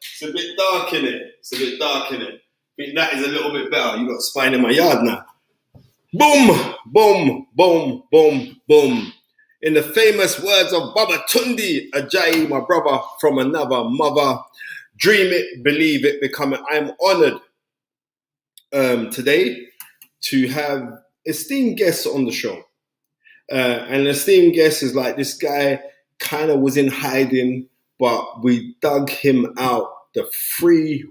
It's a bit dark in it. It's a bit dark in it. I think that is a little bit better. You got spine in my yard now. Boom, boom, boom, boom, boom. In the famous words of Baba Tundi Ajayi, my brother from another mother, dream it, believe it, become it. I'm honored today to have esteemed guests on the show. And an esteemed guest is like, this guy kind of was in hiding, but we dug him out. The free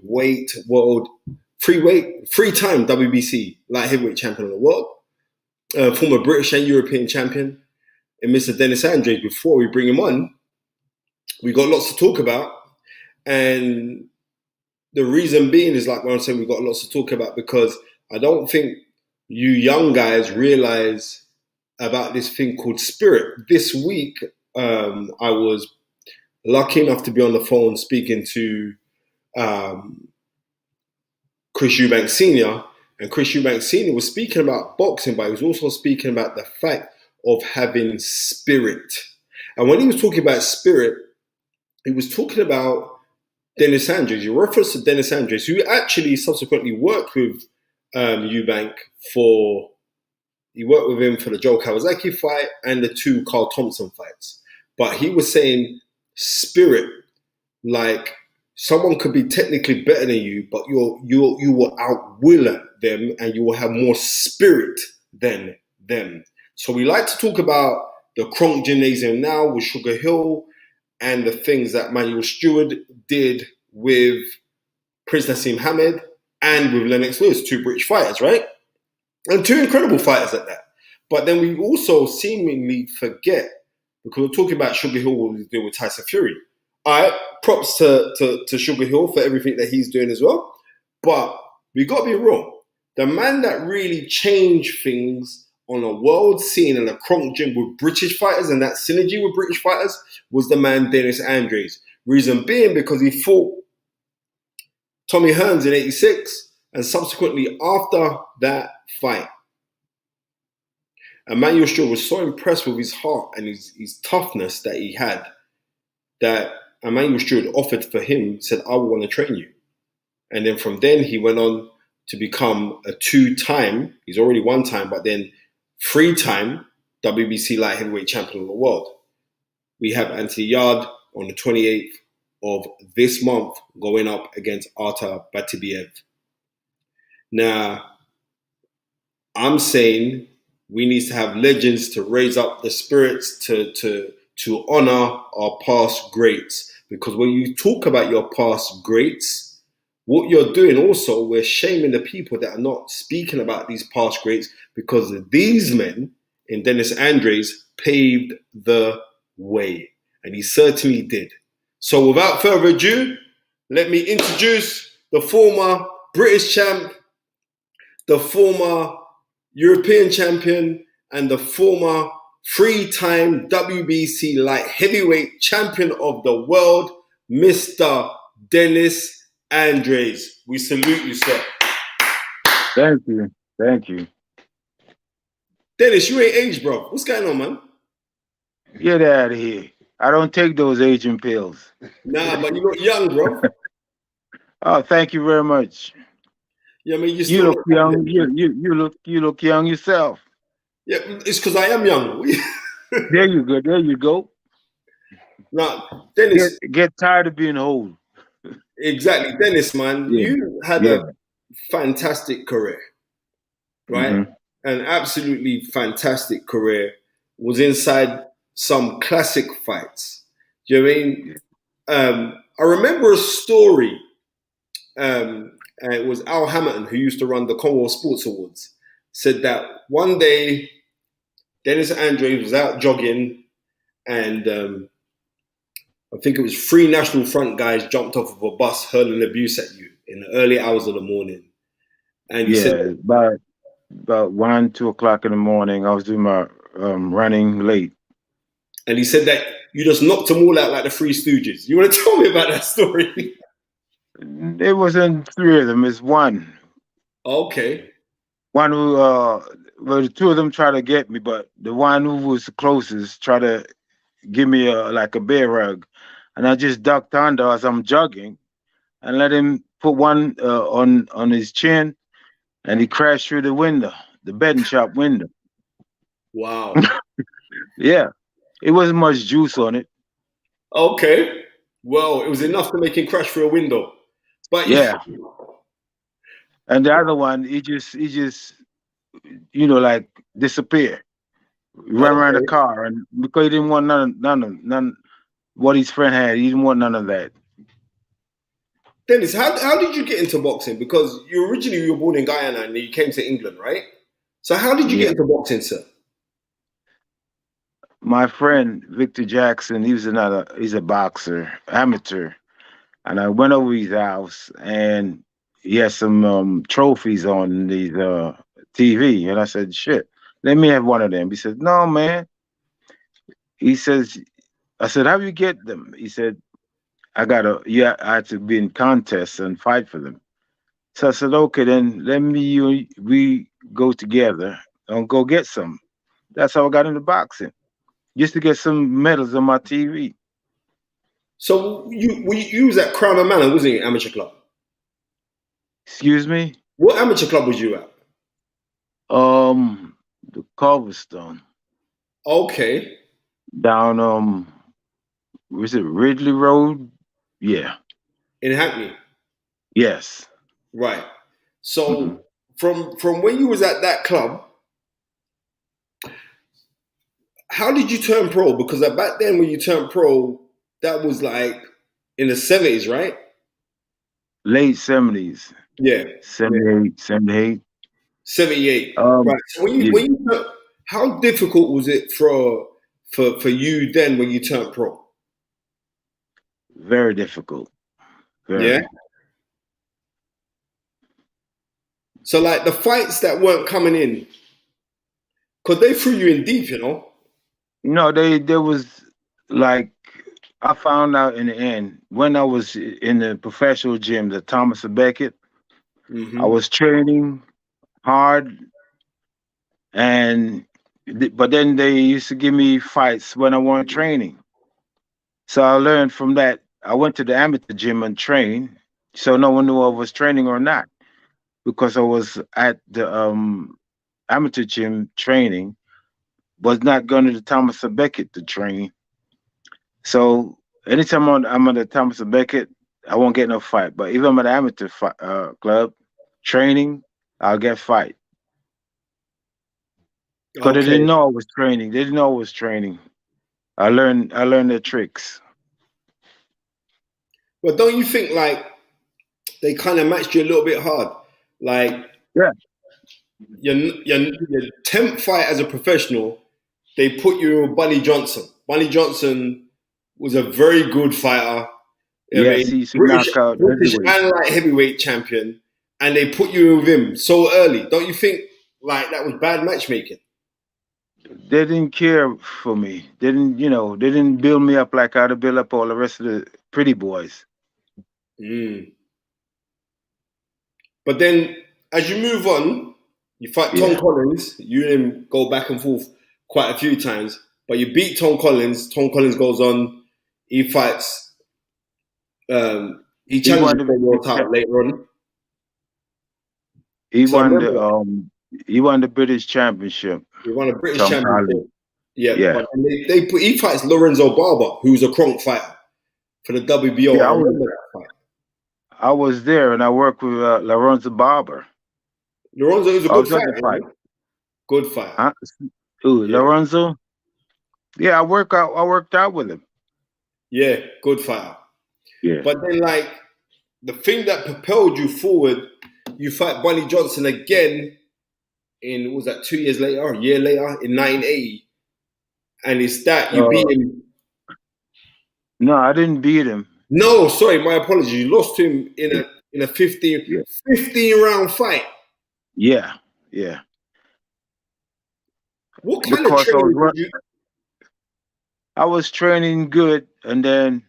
time WBC light heavyweight champion of the world, former British and European champion, and Mr. Dennis Andrews. Before we bring him on, we got lots to talk about, and the reason being is like when I'm saying we got lots to talk about because I don't think you young guys realize about this thing called spirit. This week, I was lucky enough to be on the phone speaking to Chris Eubank Sr. And Chris Eubank Sr. was speaking about boxing, but he was also speaking about the fact of having spirit. And when he was talking about spirit, he was talking about Dennis Andrews. He referenced to Dennis Andrews, who actually subsequently worked with Eubank he worked with him for the Joe Kawasaki fight and the 2 Carl Thompson fights. But he was saying spirit, like someone could be technically better than you, but you will outwill them and you will have more spirit than them. So we like to talk about the Kronk Gymnasium now with Sugar Hill and the things that Manuel Stewart did with Prince Nassim Hamed and with Lennox Lewis, 2 British fighters, right? And 2 incredible fighters at that. But then we also seemingly forget, because we're talking about Sugar Hill, what he's doing with Tyson Fury. All right, props to Sugar Hill for everything that he's doing as well. But we got to be real. The man that really changed things on a world scene in a Kronk Gym with British fighters and that synergy with British fighters was the man Dennis Andrews. Reason being because he fought Tommy Hearns in '86 and subsequently after that fight, Emmanuel Stewart was so impressed with his heart and his toughness that he had that Emmanuel Stewart offered for him, said, I want to train you. And then from then he went on to become a 2-time, he's already 1-time, but then 3-time WBC light heavyweight champion of the world. We have Anthony Yard on the 28th of this month going up against Artur Batibiev. Now, I'm saying we need to have legends to raise up the spirits to honor our past greats. Because when you talk about your past greats, what you're doing also, we're shaming the people that are not speaking about these past greats because these men in Dennis Andrews paved the way. And he certainly did. So without further ado, let me introduce the former British champ, the former European champion, and the former 3-time WBC light heavyweight champion of the world, Mr. Dennis Andrews. We salute you, sir. Thank you. Thank you. Dennis, you ain't aged, bro. What's going on, man? Get out of here. I don't take those aging pills. Nah, but you look young, bro. Oh, thank you very much. Yeah, I mean, you look young. You look young yourself. Yeah, it's because I am young. There you go. There you go. Now, Dennis, get tired of being old. Exactly, Dennis, man. Yeah. You had a fantastic career, right? Mm-hmm. An absolutely fantastic career. Was inside some classic fights. Do you know what I mean? I remember a story. And it was Al Hamilton, who used to run the Commonwealth Sports Awards, said that one day Dennis Andrews was out jogging and I think it was 3 National Front guys jumped off of a bus hurling abuse at you in the early hours of the morning. And you said about 1, 2 o'clock in the morning, I was doing my running late. And he said that you just knocked them all out like the Three Stooges. You want to tell me about that story? It wasn't 3 of them, it's 1. Okay. One who, well, the 2 of them tried to get me, but the one who was the closest tried to give me like a bear hug. And I just ducked under as I'm jogging. and let him put one on his chin, and he crashed through the window, the betting shop window. Wow. Yeah, it wasn't much juice on it. Okay. Well, it was enough to make him crash through a window. But Yeah, and the other one, he just like disappeared, ran around the okay. car, and because he didn't want none what his friend had, he didn't want none of that. Dennis, how did you get into boxing? Because you were born in Guyana and you came to England, right? So how did you get Yeah, into boxing, sir? my friend Victor Jackson, he's a boxer, amateur, and I went over his house, and he had some trophies on these TV, and I said, "Shit, let me have one of them." He said, "No, man." He says, "I said, how you get them?" He said, I had to be in contests and fight for them." So I said, "Okay, then let me we go together and go get some." That's how I got into boxing, just to get some medals on my TV. So you was at Crown and Manor, wasn't it? Amateur club. Excuse me. What amateur club was you at? The Culverstone Okay. down was it Ridley Road? Yeah. In Hackney. Yes. Right. Hmm. So from when you was at that club, how did you turn pro? Because back then when you turned pro, that was like in the 70s, right? Late 70s, Yeah. Yeah. 78, 78. 78. Right. Um, So when you yeah, when you how difficult was it for you then when you turned pro? very difficult. Yeah. Very. So like the fights that weren't coming in, because they threw you in deep, you know. There was like I found out in the end when I was in the professional gym, the Thomas Beckett. I Hmm. was training hard, and but then they used to give me fights when I wasn't training. So I learned from that. I went to the amateur gym and trained, so no one knew I was training or not because I was at the amateur gym training, was not going to the Thomas Beckett to train. So anytime I'm at the Thomas Beckett, I won't get no fight. But if I'm at the amateur club training, I'll get fight because they didn't Okay. know I was training. They didn't know I was training. I learned their tricks. But don't you think like they kind of matched you a little bit hard? Like Yeah, your 10th fight as a professional, they put you with Bunny Johnson. Bunny Johnson was a very good fighter. I yes, mean, he used to knock out British heavyweights. and light heavyweight champion, and they put you with him so early. Don't you think like that was bad matchmaking? They didn't care for me. They didn't build me up like how to build up all the rest of the pretty boys. Mm. But then, as you move on, you fight Tom Yeah. Collins. You and him go back and forth quite a few times, but you beat Tom Collins. Tom Collins goes on. He fights. He He challenges won for a world title later on. he So I won remember the that. he won the British championship. He won a British Tom championship. Collins. Yeah, Yeah. but he fights Lorenzo Barber, who's a Kronk fighter for the WBO. Yeah, I remember that fight. I was there and I worked with Lorenzo Barber. Lorenzo is a I good was at the fighter, fight. man. Good fighter. Huh? Ooh, Yeah, Lorenzo? Yeah, I worked out with him. yeah, good fighter. Yeah. But then, like, the thing that propelled you forward, you fight Bunny Johnson again in, what was that, 2 years later, or a year later, in 1980. And it's that you beat Uh, him. no, I didn't beat him. No, sorry, my apologies. You lost to him in a Yeah. 15 round fight. Yeah. Yeah. What kind of Because training did you? I was training good, and then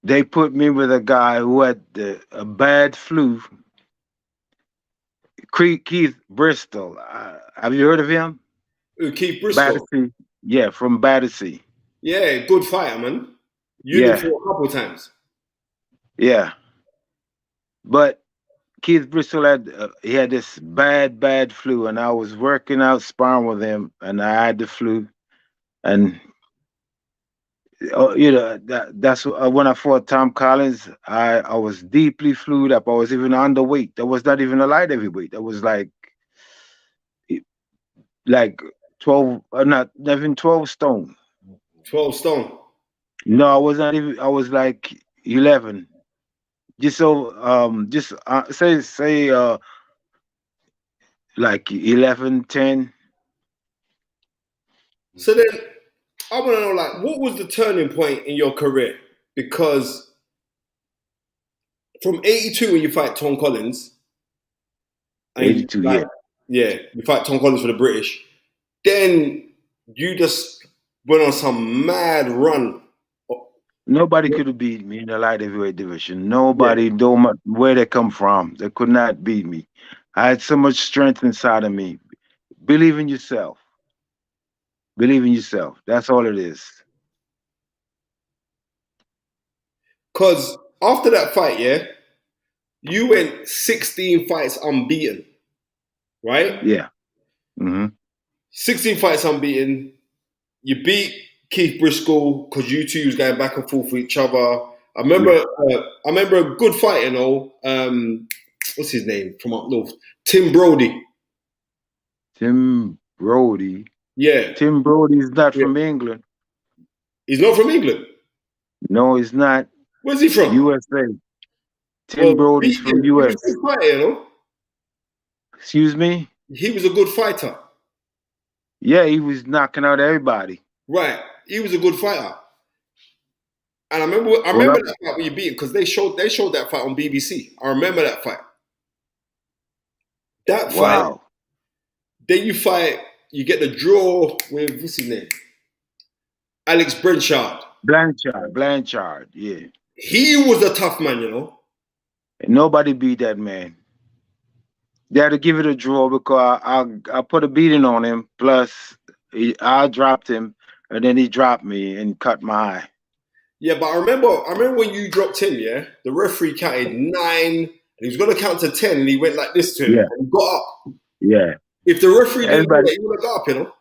they put me with a guy who had a bad flu. Keith Bristol. Have you heard of him? Keith Briscoe. Battersea. Yeah, from Battersea. Yeah, good fighter, man. You and him Yeah. fought a couple of times. Yeah, but Keith Bristol he had this bad flu, and I was working out sparring with him, and I had the flu, and when I fought Tom Collins, I was deeply flued up. I was even underweight. That was not even a light heavyweight. That was like 12, not even 12 stone. 12 stone. No, I was not even. I was like 11. Just say like 11, 10. So then I want to know, like, what was the turning point in your career? Because from 82 when you fight Tom Collins, and you 82. like, Yeah. yeah, you fight Tom Collins for the British, then you just went on some mad run. Nobody could have beat me in the light heavyweight division. Yeah, Nobody, no matter where they come from, they could not beat me. I had so much strength inside of me. Believe in yourself. Believe in yourself. That's all it is. because after that fight, yeah, you went 16 fights unbeaten, right? Yeah. Hmm. 16 fights unbeaten. You beat Keith Briscoe because you two was going back and forth with each other. I remember, Yeah. I remember a good fight, you know. What's his name from up north? Tim Brody. Tim Brody. Yeah, Tim Brody's not yeah. from England. He's not from England. No, he's not. Where's he from? USA. Tim Well, Brody's beat from him. He was a US. good fighter, you know. Excuse me? He was a good fighter. Yeah, he was knocking out everybody. Right. He was a good fighter. And I Well, remember that fight when you beat him because they showed that fight on BBC. I remember that fight. That fight, wow. then you fight, you get the draw with what's his name? Alex Brenchard. Blanchard, yeah. He was a tough man, you know. And nobody beat that man. They had to give it a draw because I put a beating on him. Plus, I dropped him, and then he dropped me and cut my eye. Yeah, but I remember when you dropped him, yeah, the referee counted 9, and he was gonna count to 10, and he went like this to him, Yeah, and he got up. yeah. If the referee didn't do Everybody, that, he would have got up, you know.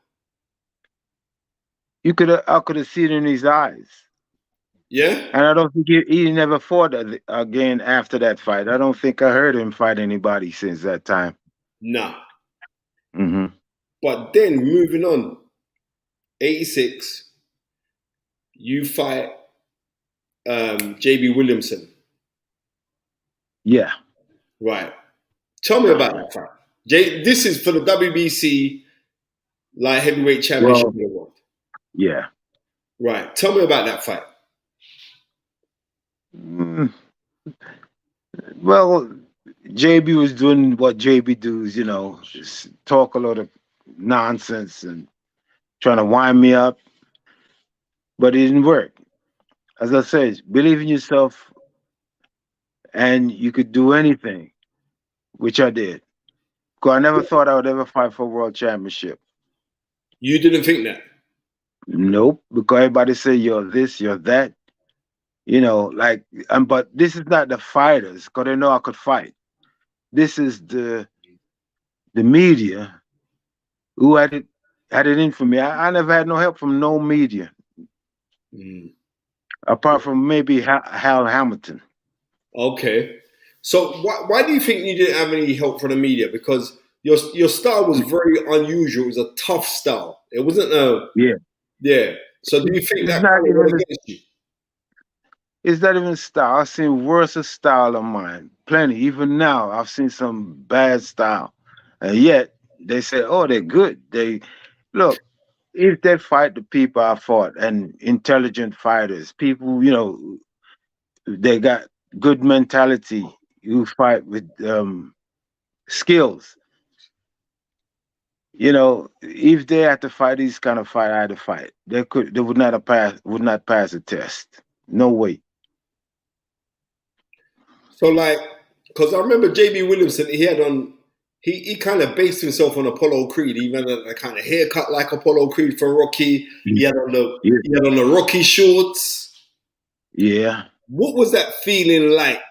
I could have seen it in his eyes. Yeah? And I don't think he never fought again after that fight. I don't think I heard him fight anybody since that time. Nah. Hmm. But then moving on, 86, you fight JB Williamson. Yeah. Right. Tell me about that fight. This is for the WBC light heavyweight championship Well, award. yeah. Right. Tell me about that fight. Mm, well, JB was doing what JB does, just talk a lot of nonsense and trying to wind me up, but it didn't work. As I said, believe in yourself and you could do anything, which I did. Because I never thought I would ever fight for a world championship. You didn't think that? Nope, because everybody say you're this, you're that, but this is not the fighters, because they know I could fight. This is the media who had it in for me. I never had no help from no media, Mm. apart from maybe Hal Hamilton. Okay. So why do you think you didn't have any help from the media? Because your style was very unusual. It was a tough style. It wasn't a Yeah. yeah. So do you think It's that not kind of went even against you? it's not even style. I've seen worse style of mine. Plenty. Even now, I've seen some bad style. And yet they say, oh, they're good. They look, if they fight the people I fought and intelligent fighters, people, they got good mentality, you fight with skills. If they had to fight these kind of fight, I had to fight. They would not pass a test. No way. So like, because I remember JB Williamson, he kind of based himself on Apollo Creed. He had a kind of haircut like Apollo Creed from Rocky. He had on the Yeah. he had on the Rocky shorts. Yeah. What was that feeling like?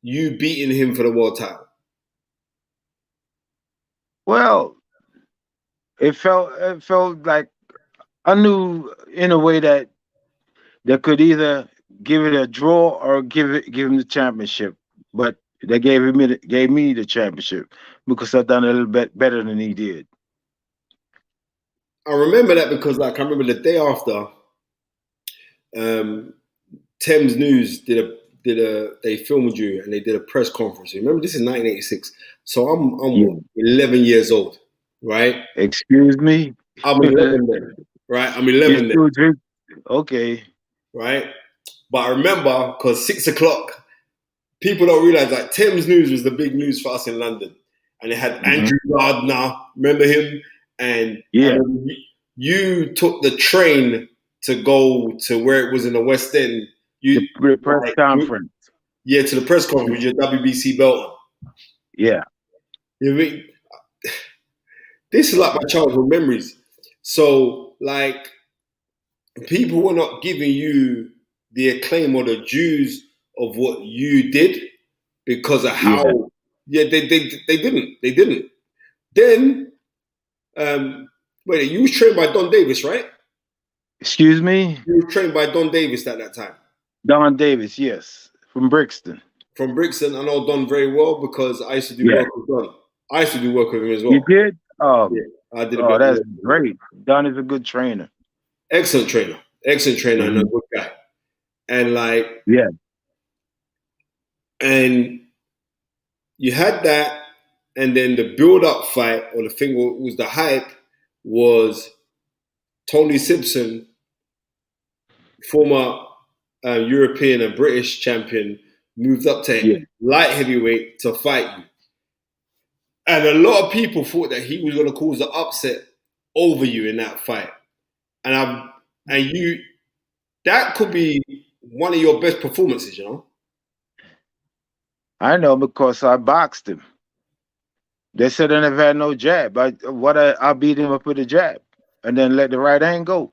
You beating him for the world title? Well, it felt like I knew in a way that they could either give it a draw or give him the championship. But they gave me the championship because I done a little bit better than he did. I remember that because, like, I remember the day after, um, Thames News they filmed you and they did a press conference. Remember, this is 1986, so I'm Yeah. what, 11 years old, right? Excuse me. I'm 11 then, right? I'm You 11 then, still drink? Okay. right? But I remember because 6 o'clock, people don't realize like Thames News was the big news for us in London, and it had Hmm. Andrew Gardner. Remember him? And I Yeah. remember you took the train to go to where it was in the West End. You The press like conference. yeah, to the press conference with your WBC belt on. Yeah. You know what I mean? This is like my childhood memories. So like people were not giving you the acclaim or the dues of what you did because of Yeah. how they didn't. Then wait, you was trained by Don Davis, right? Excuse me? You were trained by Don Davis at that time. Don Davis, yes. From Brixton. From Brixton, I know Don very well because I used to do Yeah. work with Don. I used to do work with him as You well. did? Yeah, I did a bit Oh, of that's work with him. great. Don is a good trainer. Excellent trainer, and a Hmm. good guy. And like, Yeah. and you had that, and then the build-up fight or the thing was the hype was Tony Simpson, former European and British champion, moved up to Yeah. light heavyweight to fight you. And a lot of people thought that he was going to cause the upset over you in that fight. And you that could be one of your best performances, you know. I know because I boxed him. They said I never had no jab. I beat him up with a jab and then let the right hand go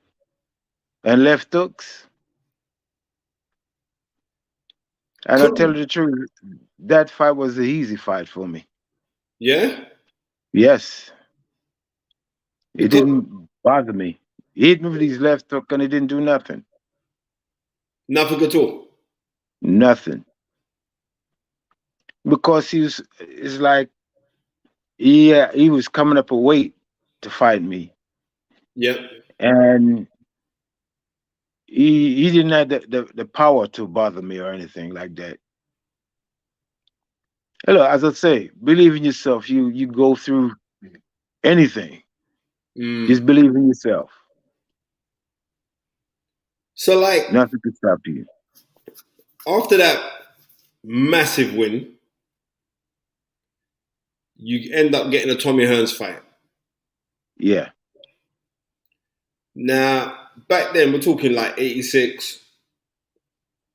and left hooks. And I tell you the truth, that fight was the easy fight for me. Yeah, Yes, it because didn't bother me. He hit me with his left hook and it didn't do nothing. nothing at all. Nothing. Because it's like he was coming up a weight to fight me. Yeah, And he didn't have the power to bother me or anything like that. Hello, as I say, believe in yourself. You go through anything. Just mm. believe in yourself. So like Nothing can stop you. after that massive win, you end up getting a Tommy Hearns fight. Yeah. Now back then we're talking like '86.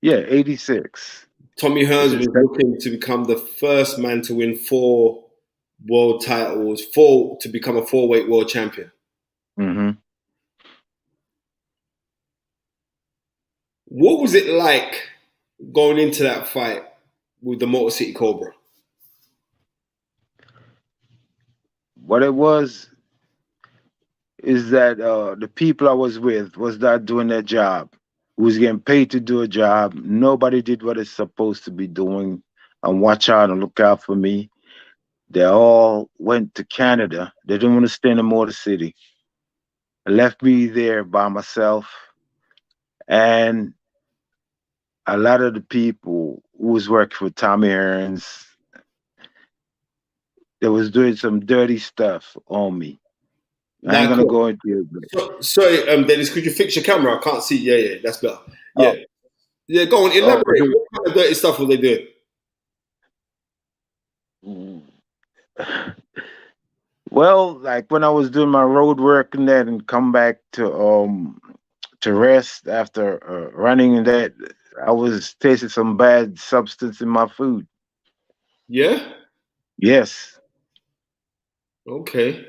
Yeah, 86. Tommy It's Hearns a was sec- looking to become the first man to win 4 world titles, four to become a 4-weight world champion. Mhm. What was it like going into that fight with the Motor City Cobra? What it was is that the people I was with was not doing their job. Who was getting paid to do a job. Nobody did what it's supposed to be doing and watch out and look out for me. They all went to Canada. They didn't want to stay in the Motor City. Left me there by myself. And a lot of the people who was working for Tommy Hearns, they was doing some dirty stuff on me. I ain't Like, gonna go into it, but sorry, Dennis, could you fix your camera? I can't see. Yeah, that's better. Yeah, oh, yeah. Go on, oh, elaborate. What kind of dirty stuff were they doing? well, like when I was doing my road work and that, and come back to rest after running and that, I was tasting some bad substance in my food. Yeah. Yes, Okay.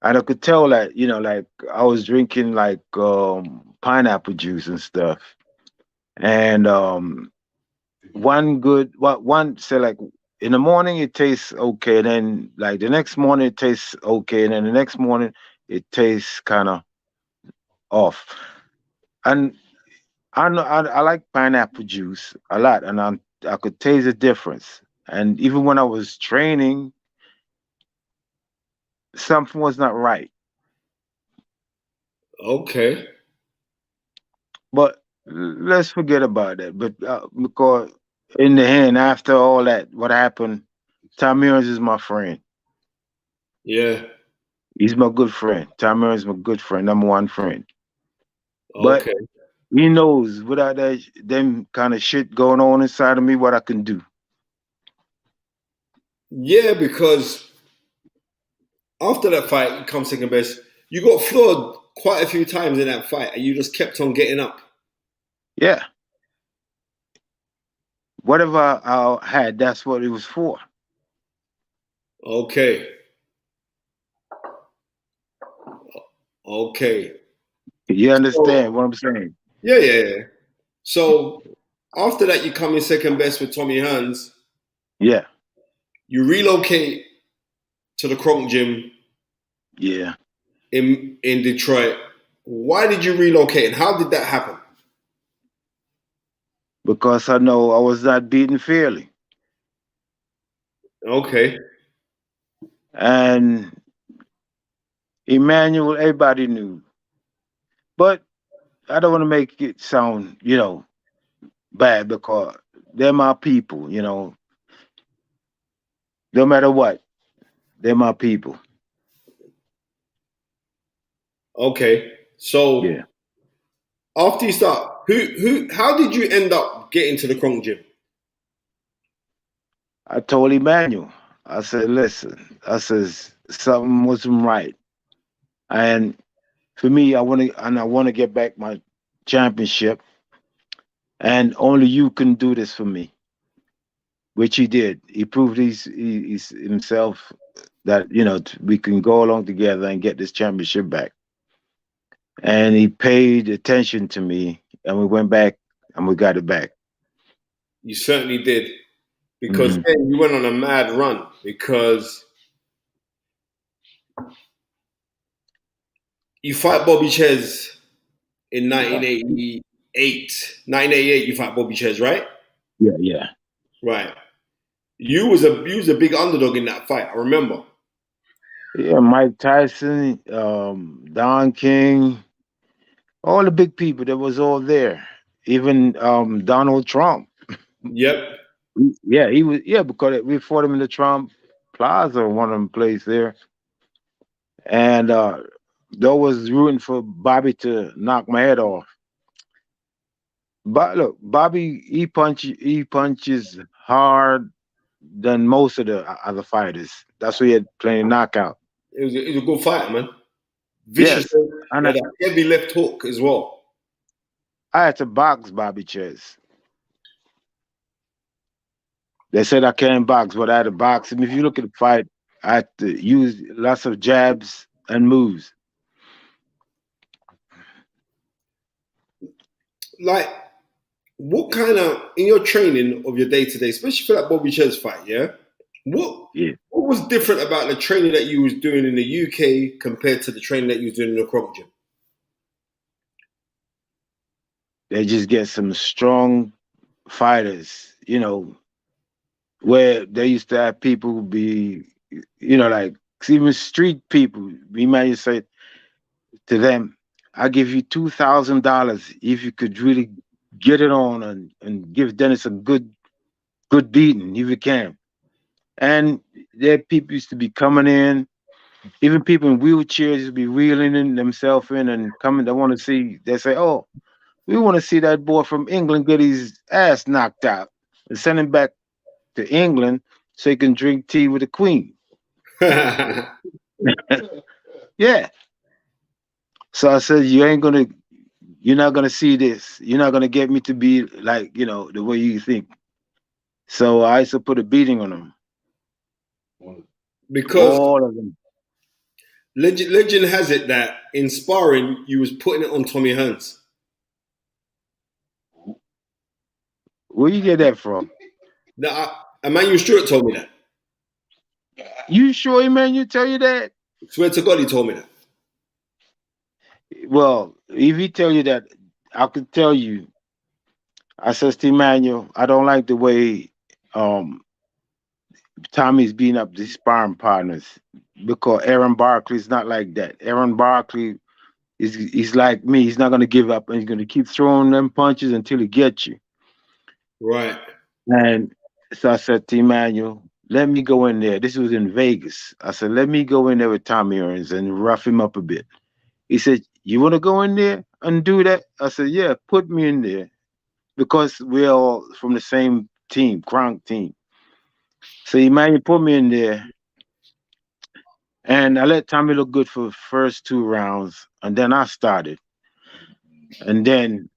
and I could tell that like I was drinking like pineapple juice and stuff. And one say like in the morning it tastes okay, then like the next morning it tastes okay, and then the next morning it tastes kind of off. And I know I like pineapple juice a lot, and I could taste the difference. And even when I was training, something was not right. Okay. But let's forget about that. But because in the end, after all that, what happened? Tommy Hearns is my friend. Yeah. He's my good friend. Tommy Hearns is my good friend, number one friend. But Okay. he knows without that them kind of shit going on inside of me, what I can do. Yeah, because after that fight, you come second best. You got floored quite a few times in that fight, and you just kept on getting up. Yeah. Whatever I had, that's what it was for. Okay. Okay. You So understand what I'm saying? yeah, yeah, yeah. So after that, you come in second best with Tommy Hearns. Yeah. You relocate to the Kronk Gym Yeah. in Detroit. Why did you relocate, and how did that happen? Because I know I was not beaten fairly. Okay. And Emmanuel, everybody knew. But I don't want to make it sound, bad because they're my people, no matter what, they're my people. Okay. So Yeah. after you start, how did you end up getting to the Kronk Gym? I told Emmanuel, I said, listen, I says, something wasn't right. And for me, I want to get back my championship. And only you can do this for me, which he did. He proved he's himself that, we can go along together and get this championship back. And he paid attention to me, and we went back and we got it back. You certainly did, because Hmm. then you went on a mad run because you fight Bobby Ches in 1988. 1988, you fight Bobby Ches, right? Yeah, yeah, Right. You was a big underdog in that fight. I remember. yeah. Mike Tyson, Don King, all the big people that was all there. Even Donald Trump. Yep. Yeah, he was. Yeah, because we fought him in the Trump Plaza, one of them place there, and they was rooting for Bobby to knock my head off. But look, Bobby, he punches hard than most of the other fighters. That's why he had plenty of knockout. It was a good fight, man. Vicious. Yes, He and had a heavy left hook as well. I had to box Bobby Chess. They said I can't box, but I had to box him. If you look at the fight, I had to use lots of jabs and moves. Like, what kind of in your training of your day to day, especially for that Bobby Ches fight, yeah? What Yeah, what was different about the training that you was doing in the UK compared to the training that you was doing in the Kronk Gym? they just get some strong fighters. Where they used to have people be, like even street people. We might say to them, "I give you $2,000 if you could really get it on and give Dennis a good beating if you can." And there people used to be coming in, even people in wheelchairs used to be wheeling in themselves in and coming. They want to see. They say, "Oh, we want to see that boy from England get his ass knocked out and send him back to England so he can drink tea with the Queen." Yeah. So I said, you're not gonna see this. You're not gonna get me to be like, the way you think. So I used to put a beating on them, Because all of them. legend has it that in sparring you was putting it on Tommy Hearns. Where you get that from? Emmanuel Stewart told me that. You sure Emmanuel tell you that? Swear to God, he told me that. Well, if he tell you that, I could tell you. I says to Emmanuel, I don't like the way Tommy's beating up the sparring partners because Aaron Barkley's not like that. Aaron Barkley he's like me. He's not gonna give up and he's gonna keep throwing them punches until he gets you. Right. And so I said to Emmanuel, let me go in there. This was in Vegas. I said, let me go in there with Tommy Hearns and rough him up a bit. He said, you want to go in there and do that? I said, yeah, put me in there because we're all from the same team, Kronk team. So Emmanuel put me in there and I let Tommy look good for the first 2 rounds. And then I started. And then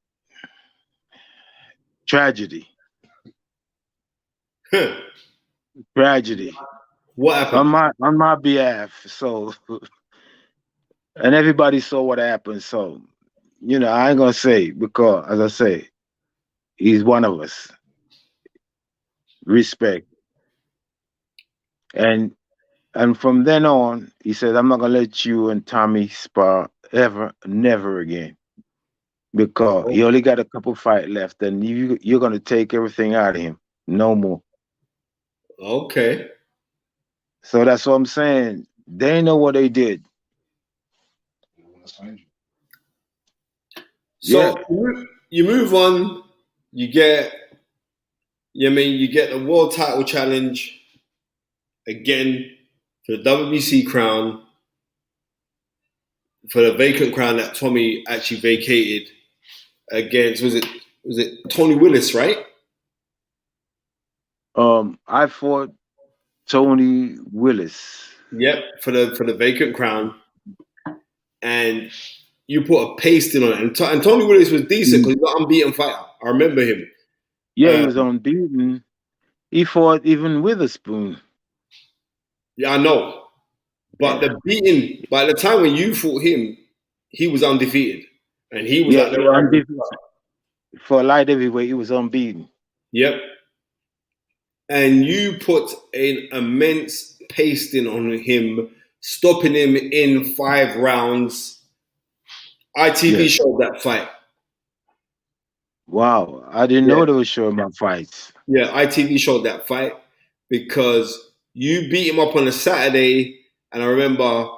tragedy. Tragedy. What happened? On my behalf. So and everybody saw what happened. So, I ain't gonna say because as I say, he's one of us. Respect. And from then on, he said, I'm not gonna let you and Tommy spar ever, never again. Because he only got a couple fights left and you're gonna take everything out of him. No more. Okay. So that's what I'm saying. They know what they did. So you move on, you get the world title challenge again for the WBC crown, for the vacant crown that Tommy actually vacated against was it Tony Willis, right? I fought Tony Willis. Yep, for the vacant crown, and you put a pasting on it. And Tony Willis was decent because he's an unbeaten fighter. I remember him. Yeah, he was unbeaten. He fought even Witherspoon. Yeah, I know. But by the time when you fought him, he was undefeated. And he was undefeated. For a light heavyweight, he was unbeaten. Yep. And you put an immense pasting on him, stopping him in 5 rounds. ITV showed that fight. Wow. I didn't know they were showing my fights. Yeah, ITV showed that fight because you beat him up on a Saturday, and I remember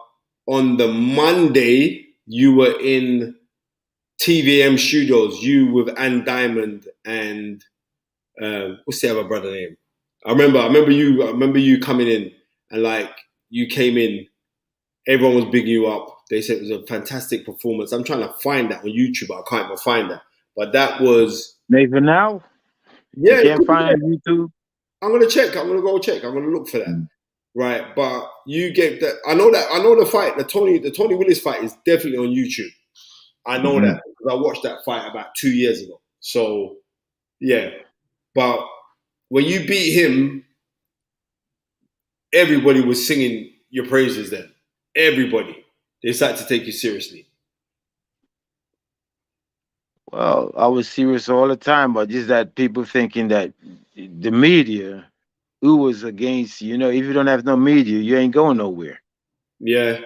on the Monday you were in TVM Studios. You with Ann Diamond and what's the other brother name? I remember you coming in and like you came in, everyone was bigging you up. They said it was a fantastic performance. I'm trying to find that on YouTube, but I can't even find that. But that was Maybe now. Yeah, you can't find YouTube. I'm gonna check. I'm gonna go check. I'm gonna look for that. Right, but you gave that. I know the fight. The Tony Willis fight is definitely on YouTube. I know that because I watched that fight about 2 years ago. So yeah, but when you beat him, everybody was singing your praises. Then everybody they started to take you seriously. Well, I was serious all the time, but just that people thinking that the media, who was against, if you don't have no media, you ain't going nowhere. Yeah.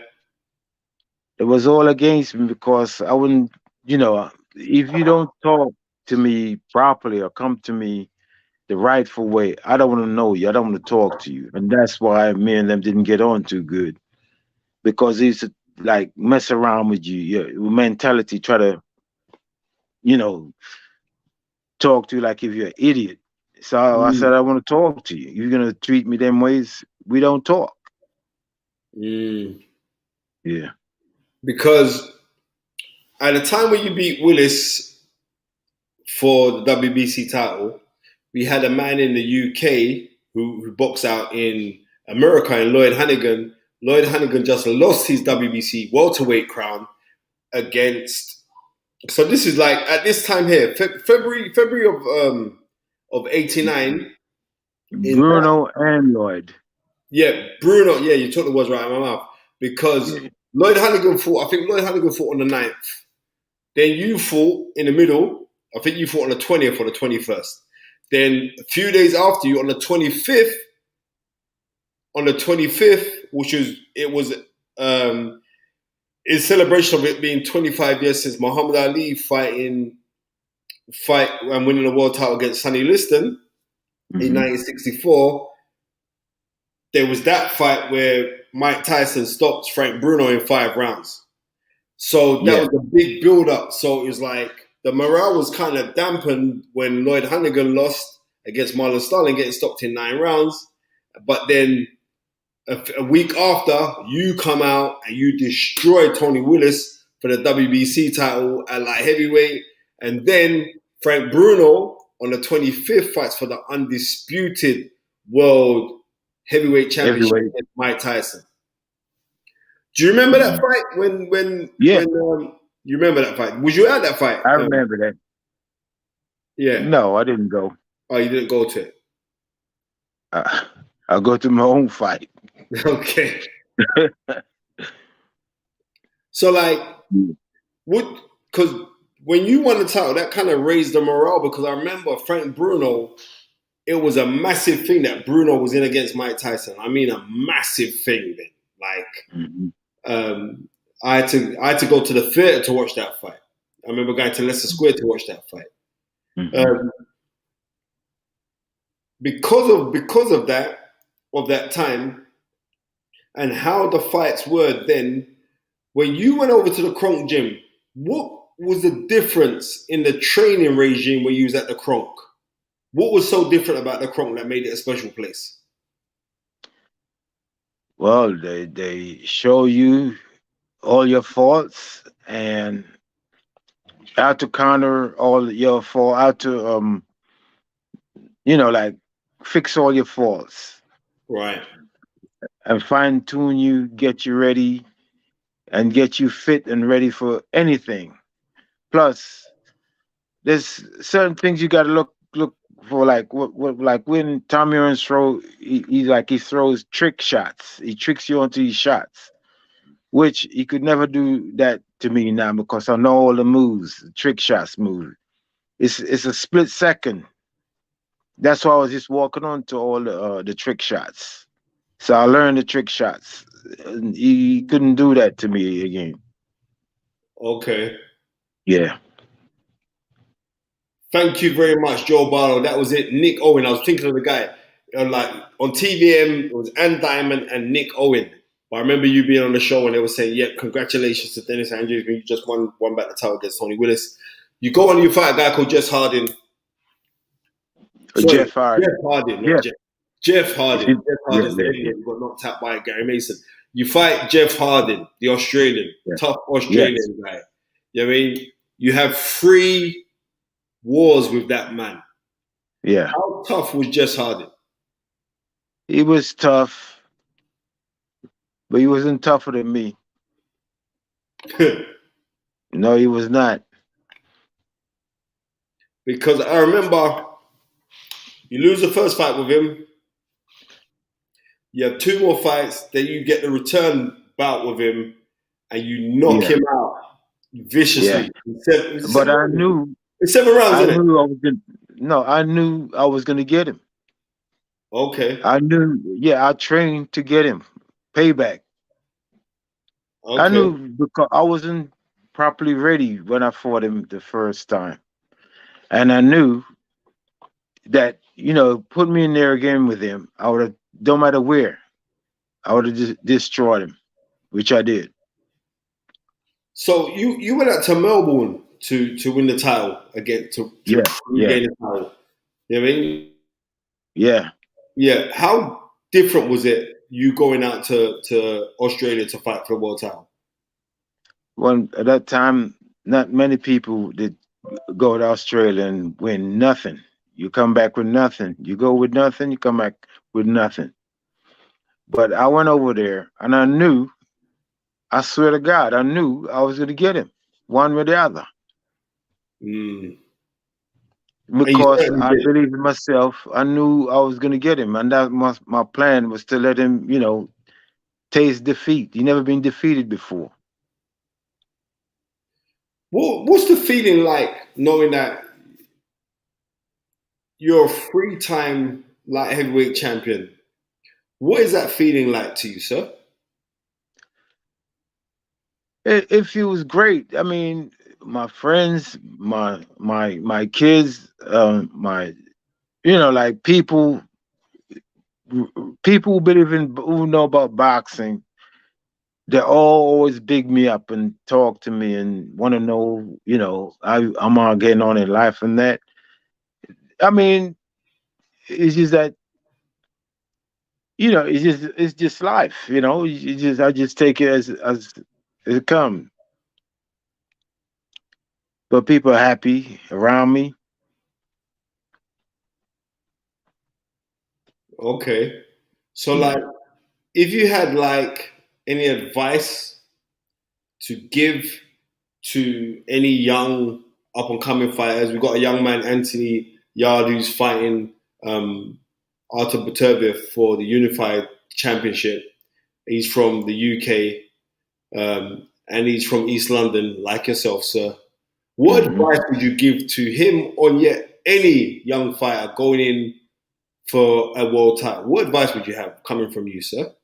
It was all against me because I wouldn't, if you don't talk to me properly or come to me the rightful way, I don't want to know you. I don't want to talk to you. And that's why me and them didn't get on too good. Because they used to like mess around with you, your mentality, try to, talk to you like if you're an idiot. So I said, I want to talk to you. You're going to treat me them ways, we don't talk. Yeah. Because at the time when you beat Willis for the WBC title, we had a man in the UK who boxed out in America, and Lloyd Hannigan. Lloyd Hannigan just lost his WBC welterweight crown against. So this is like at this time here, February of '89. Bruno and Lloyd. Yeah, Bruno. Yeah, you took the words right out of my mouth because Lloyd Hannigan fought. I think Lloyd Hannigan fought on the 9th. Then you fought in the middle. I think you fought on the 20th or the 21st. Then a few days after you, on the 25th, which was in celebration of it being 25 years since Muhammad Ali fight and winning the world title against Sonny Liston in 1964. There was that fight where Mike Tyson stopped Frank Bruno in 5 rounds. So that was a big build-up. So it was like the morale was kind of dampened when Lloyd Hannigan lost against Marlon Starling, getting stopped in 9 rounds. But then a week after, you come out and you destroy Tony Willis for the WBC title at light heavyweight. And then Frank Bruno on the 25th fights for the undisputed world heavyweight championship against Mike Tyson. Do you remember that fight? When you remember that fight? Was you at that fight? I remember that. Yeah. No, I didn't go. Oh, you didn't go to it? I'll go to my own fight. Okay. So, like, because when you won the title, that kind of raised the morale, because I remember Frank Bruno, it was a massive thing that Bruno was in against Mike Tyson. I mean, a massive thing then. Like, I had to go to the theater to watch that fight. I remember going to Leicester Square to watch that fight. Because of that time and how the fights were then, when you went over to the Kronk Gym, what was the difference in the training regime when you was at the Kronk? What was so different about the Kronk that made it a special place? Well, they show you all your faults and how to counter all your faults, how to like fix all your faults. Right. And fine tune you, get you ready, and get you fit and ready for anything. Plus, there's certain things you got to look for, like like when Tommy Hearns he throws trick shots. He tricks you onto these shots, which he could never do that to me now because I know all the moves, the trick shots move. It's a split second. That's why I was just walking on to all the trick shots. So I learned the trick shots. He couldn't do that to me again. Okay. Yeah. Thank you very much, Joe Barlow. That was it. Nick Owen. I was thinking of the guy. Like on TVM, it was Ann Diamond and Nick Owen. But I remember you being on the show and they were saying, "Yeah, congratulations to Dennis Andrews. You just won back the title against Tony Willis." You go on and you fight a guy called Jeff Hardin. Jeff Hardin. Jeff Hardin. Jeff Hardin. Jeff Hardin's the heavyweight who got knocked out by Gary Mason. You fight Jeff Hardin, the Australian, tough Australian guy. You know what I mean? You have 3 wars with that man. Yeah. How tough was Jeff Hardin? He was tough, but he wasn't tougher than me. No, he was not. Because I remember you lose the first fight with him. You have 2 more fights, then you get the return bout with him, and you knock him out viciously. Yeah. But I knew. It's 7 rounds, isn't it? I knew I was going to get him. Okay. I knew. Yeah, I trained to get him. Payback. Okay. I knew because I wasn't properly ready when I fought him the first time. And I knew that, put me in there again with him, I would have, no matter where, I would have just destroyed him, which I did. So you went out to Melbourne to win the title again, to regain the title. You know what I mean? Yeah. Yeah. How different was it you going out to Australia to fight for the world title? Well, at that time, not many people did go to Australia and win nothing. You come back with nothing. You go with nothing, you come back with nothing. But I went over there and I knew, I swear to God, I knew I was going to get him, one way or the other. Because I believed in myself. I knew I was going to get him. And that my plan was to let him, taste defeat. He never been defeated before. What's the feeling like knowing that you're a three-time light heavyweight champion. What is that feeling like to you, sir? It feels great. I mean, my friends, my kids, my like people who believe in who know about boxing, they all always big me up and talk to me and want to know, I'm all getting on in life and that. I mean, it's just that, it's just life, I just take it as it comes. But people are happy around me. Okay. So Yeah. like if you had like any advice to give to any young up and coming fighters, we've got a young man, Anthony Yard, who's fighting Artur Beterbiev for the Unified Championship. He's from the UK, and he's from East London, like yourself, sir. What Hmm. advice would you give to him on yet any young fighter going in for a world title? What advice would you have coming from you, sir?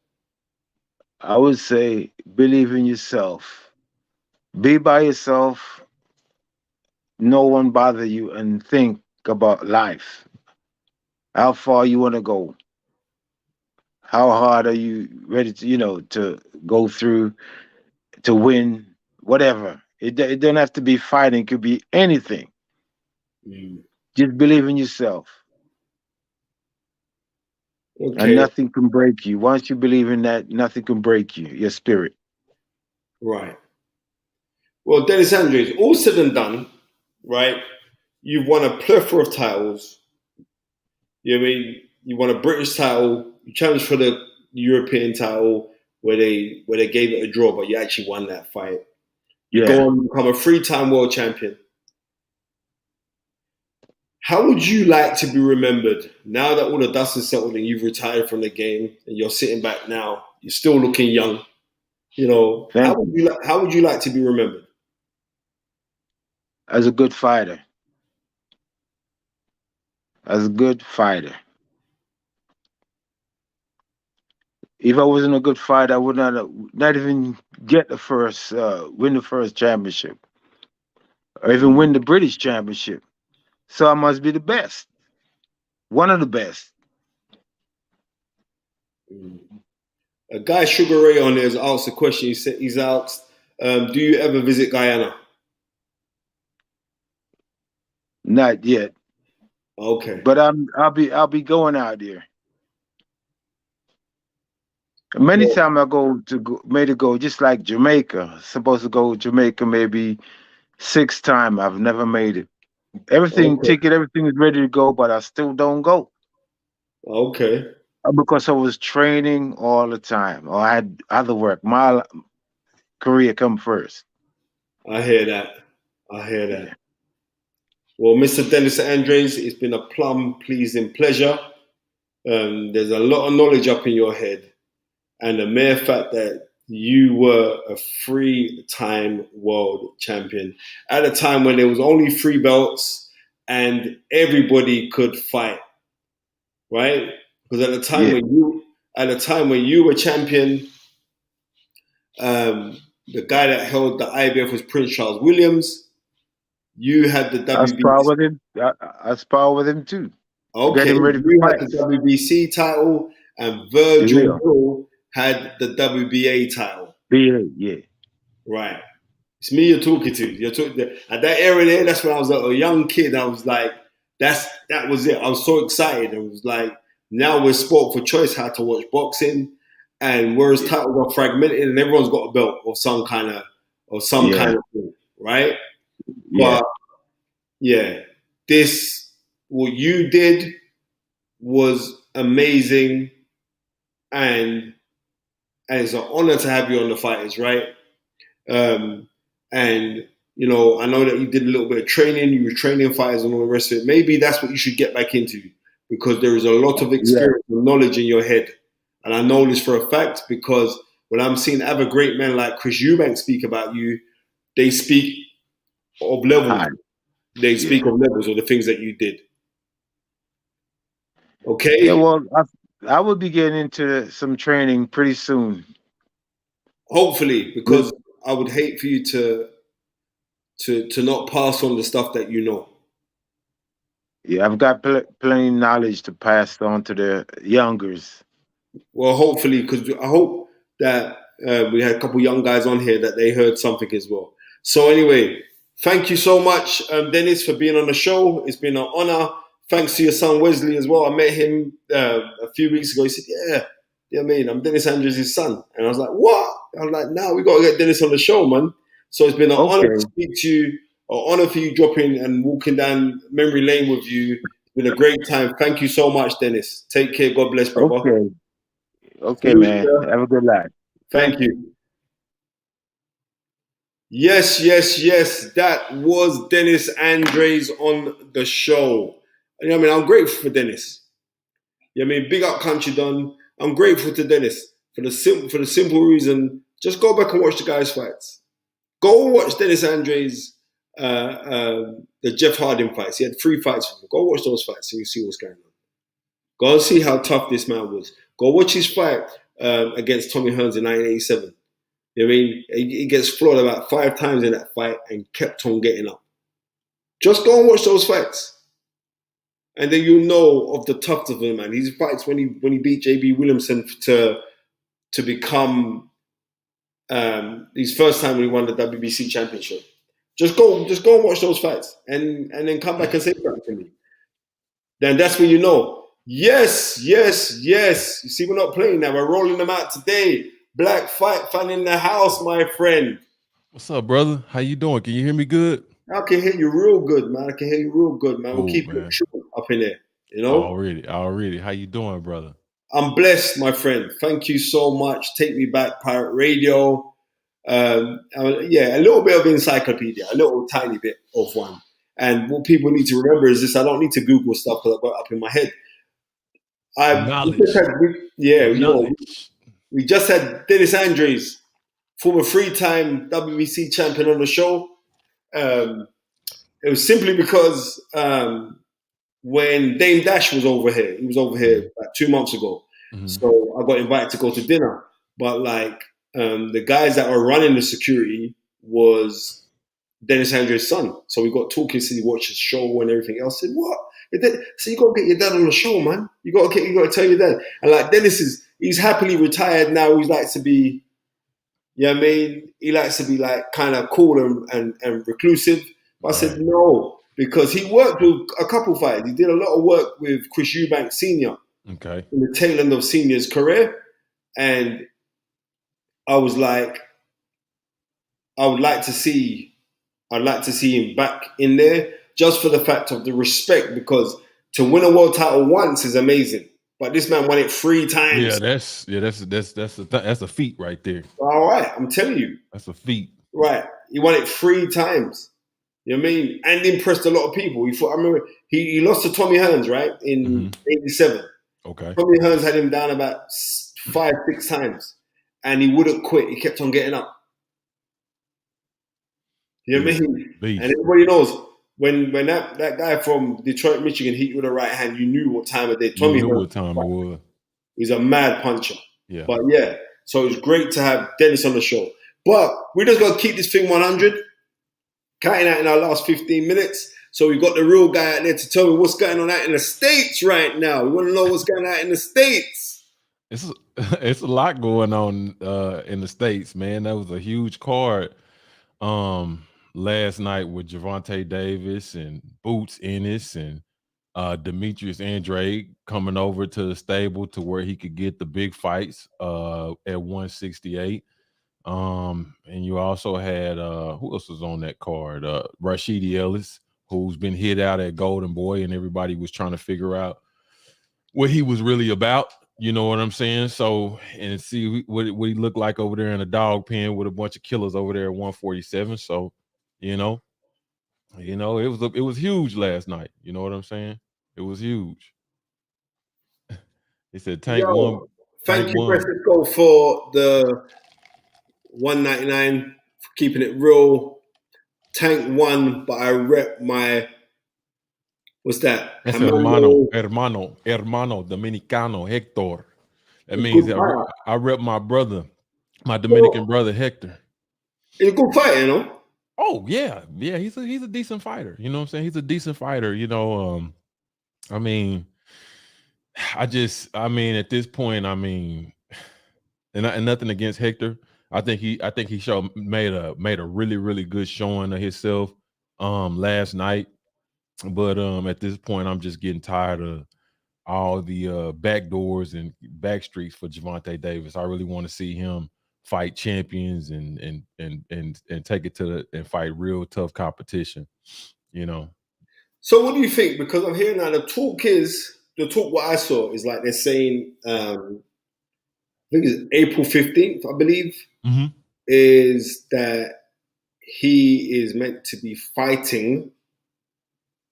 I would say believe in yourself. Be by yourself. No one bother you and think about life. How far you want to go? How hard are you ready to, to go through to win? Whatever. It don't have to be fighting. It could be anything. Mm. Just believe in yourself, and Okay, nothing can break you. Once you believe in that, nothing can break you. Your spirit. right. Well, Dennis Andrews, all said and done, right? You've won a plethora of titles. You know what I mean? You won a British title. You challenged for the European title where they gave it a draw, but you actually won that fight. You go Yeah. on to become a three-time world champion. How would you like to be remembered now that all the dust is settled and you've retired from the game and you're sitting back now? You're still looking young. How Thank would you. you like to be remembered? As a good fighter. As a good fighter. If I wasn't a good fighter, I would not even get the first win the first championship or even win the British championship. So I must be the best, one of the best. Mm. A guy Sugar Ray on there has asked a question. He's asked, "Do you ever visit Guyana?" Not yet, Okay, but I'll be going out there. Many well, times I made it go just like Jamaica. Supposed to go Jamaica maybe 6 times. I've never made it. okay, Everything is ready to go, but I still don't go. okay. Because I was training all the time, or I had other work. My career come first. I hear that. I hear that. Yeah. Well, Mr. Dennis Andres, it's been a plum pleasing pleasure. There's a lot of knowledge up in your head, and the mere fact that you were a three-time world champion at a time when there was only three belts and everybody could fight, right? Because Yeah. at the time when you were champion, the guy that held the IBF was Prince Charles Williams. You had the I spar WBC. with him. I spar with him too. Get Okay, him ready for you had the fights. WBC title, and Virgil Yeah. Hill had the WBA title. BA, yeah. Right. It's me you're talking to. You're talking at that era there. That's when I was a young kid. I was like, that was it. I was so excited. It was like now we're sport for choice how to watch boxing, and whereas Yeah. titles are fragmented and everyone's got a belt of some kind Yeah. of thing, right? Yeah. But yeah, this what you did was amazing, and it's an honor to have you on the fighters, right? Um, and I know that you did a little bit of training. You were training fighters and all the rest of it. Maybe that's what you should get back into because there is a lot of Yeah. experience and knowledge in your head. And I know this for a fact because when I'm seeing other great men like Chris Eubank speak about you, they speak of levels. Hi. They speak Yeah. of levels of the things that you did. Okay? Yeah, well, I will be getting into some training pretty soon. Hopefully, With because I would hate for you to not pass on the stuff that you know. Yeah, I've got plenty knowledge to pass on to the youngers. Well, hopefully, because I hope that we had a couple young guys on here that they heard something as well. So anyway, thank you so much, Dennis, for being on the show. It's been an honor. Thanks to your son Wesley as well. I met him a few weeks ago. He said, "Yeah, man, I'm Dennis Andrews' son," and I was like, "What?" I was like, "Now we got to get Dennis on the show, man." So it's been an honor to Okay, speak to you. An honor for you dropping and walking down memory lane with you. It's been a great time. Thank you so much, Dennis. Take care. God bless, brother. okay, okay, man. Salute, Have a good night. thank Thank you. you. Yes, yes, yes. That was Dennis Andres on the show. You know what I mean? I'm grateful for Dennis. You know what I mean? Big up Country Don. I'm grateful to Dennis for the simple reason. Just go back and watch the guys' fights. Go and watch Dennis Andres, the Jeff Harding fights. He had 3 fights with him. Go watch those fights so you see what's going on. Go and see how tough this man was. Go watch his fight against Tommy Hearns in 1987. You know what I mean? He gets floored about 5 times in that fight and kept on getting up. Just go and watch those fights. And then you'll know of the toughness of the man. His fights when he beat JB Williamson to become his first time when he won the WBC championship. Just go and watch those fights and then come back and say something to me. Then that's when you know. Yes, yes, yes. You see, we're not playing now. We're rolling them out today. Black Fight Fan in the house, my friend. What's up, brother? How you doing? Can you hear me good? I can hear you real good, man. I can hear you real good, man. We'll Cool, keep it man. true up in there, you know? Already. How you doing, brother? I'm blessed, my friend. Thank you so much. Take me back, Pirate Radio. Yeah, a little bit of encyclopedia, a little tiny bit of one. And what people need to remember is this: I don't need to Google stuff because I've got it up in my head. Knowledge. Knowledge. We just had Dennis Andres, former 3-time WBC champion, on the show. It was simply because when Dame Dash was over here, he was over here about 2 months ago. Mm-hmm. So I got invited to go to dinner. But like the guys that were running the security was Dennis Andres' son. So we got talking, so he watched his show and everything else. I said, what? So you got to get your dad on the show, man. You got to tell your dad. And like Dennis he's happily retired now. He likes to be, you know what I mean? He likes to be like kind of cool and reclusive. But I said, no, because he worked with a couple fights. He did a lot of work with Chris Eubank Sr. Okay. In the tail end of Senior's career. And I was like, I'd like to see him back in there just for the fact of the respect, because to win a world title once is amazing. But this man won it 3 times. Yeah, that's a feat right there. All right, I'm telling you. That's a feat. Right. He won it 3 times. You know what I mean? And impressed a lot of people. I remember he lost to Tommy Hearns, right? In 87. Okay. Tommy Hearns had him down about 5, 6 times. And he wouldn't quit. He kept on getting up. You know what I mean? Beast. And everybody knows when that guy from Detroit, Michigan hit you with a right hand, you knew what time of day. Tommy knew Hearns, what time it was. He's a mad puncher. Yeah. But yeah, so it's great to have Dennis on the show. But we just got to keep this thing 100. Counting out in our last 15 minutes. So we've got the real guy out there to tell me what's going on out in the States right now. We want to know what's going on out in the States. It's a lot going on in the States, man. That was a huge card last night with Gervonta Davis and Boots Ennis and Demetrius Andrade coming over to the stable to where he could get the big fights at 168. And you also had who else was on that card? Rashidi Ellis, who's been hit out at Golden Boy, and everybody was trying to figure out what he was really about. You know what I'm saying? So, and see what he looked like over there in a dog pen with a bunch of killers over there at 147. So, it was huge last night. You know what I'm saying? It was huge. He said Tank won. Thank you, Francisco, for the 199, for keeping it real. Tank won, but I rep my What's that? That's Hermano. hermano Dominicano, Hector. That A means good that fighter. I rep my brother, my Dominican Well, brother Hector. he's a good fighter, you know. Oh yeah, he's a decent fighter. You know what I'm saying? He's a decent fighter. You know, I mean, I mean, at this point, I mean, and nothing against Hector. I think he made a really good showing of himself last night. But at this point, I'm just getting tired of all the back doors and back streets for Gervonta Davis. I really want to see him fight champions and take it to and fight real tough competition. You know. So what do you think? Because I'm hearing now the talk what I saw is like they're saying I think it's April 15th, I believe, is that he is meant to be fighting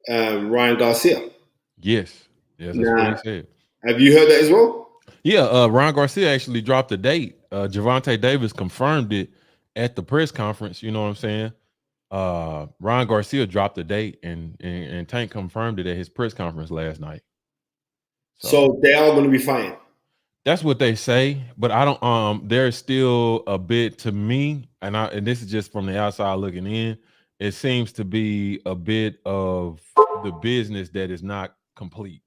Ryan Garcia. Yes, that's what he said. Have you heard that as well? Yeah, Ryan Garcia actually dropped a date. Gervonta Davis confirmed it at the press conference. You know what I'm saying? Ryan Garcia dropped the date, and Tank confirmed it at his press conference last night. So they are going to be fighting. That's what they say, but I don't. There's still a bit to me, and this is just from the outside looking in. It seems to be a bit of the business that is not complete.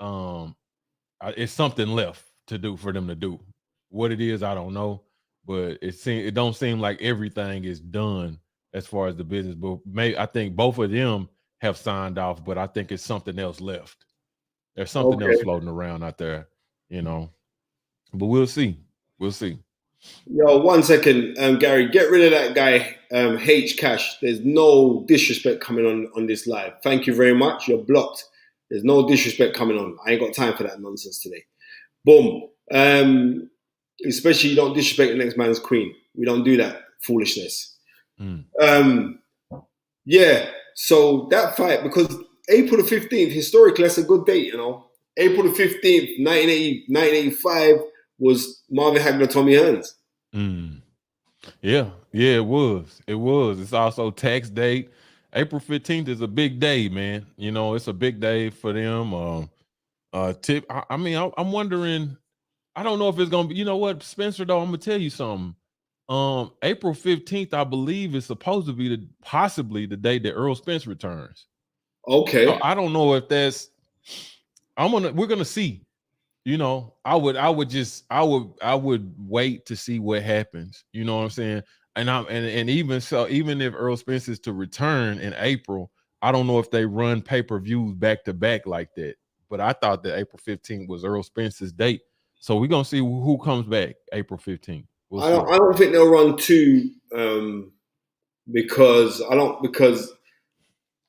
It's something left to do for them to do. What it is, I don't know, but it don't seem like everything is done as far as the business. But I think both of them have signed off, but I think it's something else left. There's something else floating around out there, you know. But we'll see. We'll see. Yo, 1 second, Gary. Get rid of that guy, H Cash. There's no disrespect coming on this live. Thank you very much. You're blocked. There's no disrespect coming on. I ain't got time for that nonsense today. Boom. Especially you don't disrespect the next man's queen. We don't do that foolishness. Yeah. So that fight, because April the 15th, historically, that's a good date, you know. April the 15th, 1985 was Marvin Hagler, Tommy Hearns. Yeah, it was. It's also tax date. April 15th is a big day, man. You know, it's a big day for them. I'm wondering. I don't know if it's gonna be. You know what, Spencer? Though I'm gonna tell you something. April 15th, I believe, is supposed to be possibly the day that Earl Spence returns. Okay. So I don't know if that's. We're gonna see. You know, I would wait to see what happens. You know what I'm saying? And even so, even if Earl Spence is to return in April, I don't know if they run pay-per-views back to back like that. But I thought that April 15th was Earl Spence's date. So we're gonna see who comes back April 15th. I don't think they'll run two because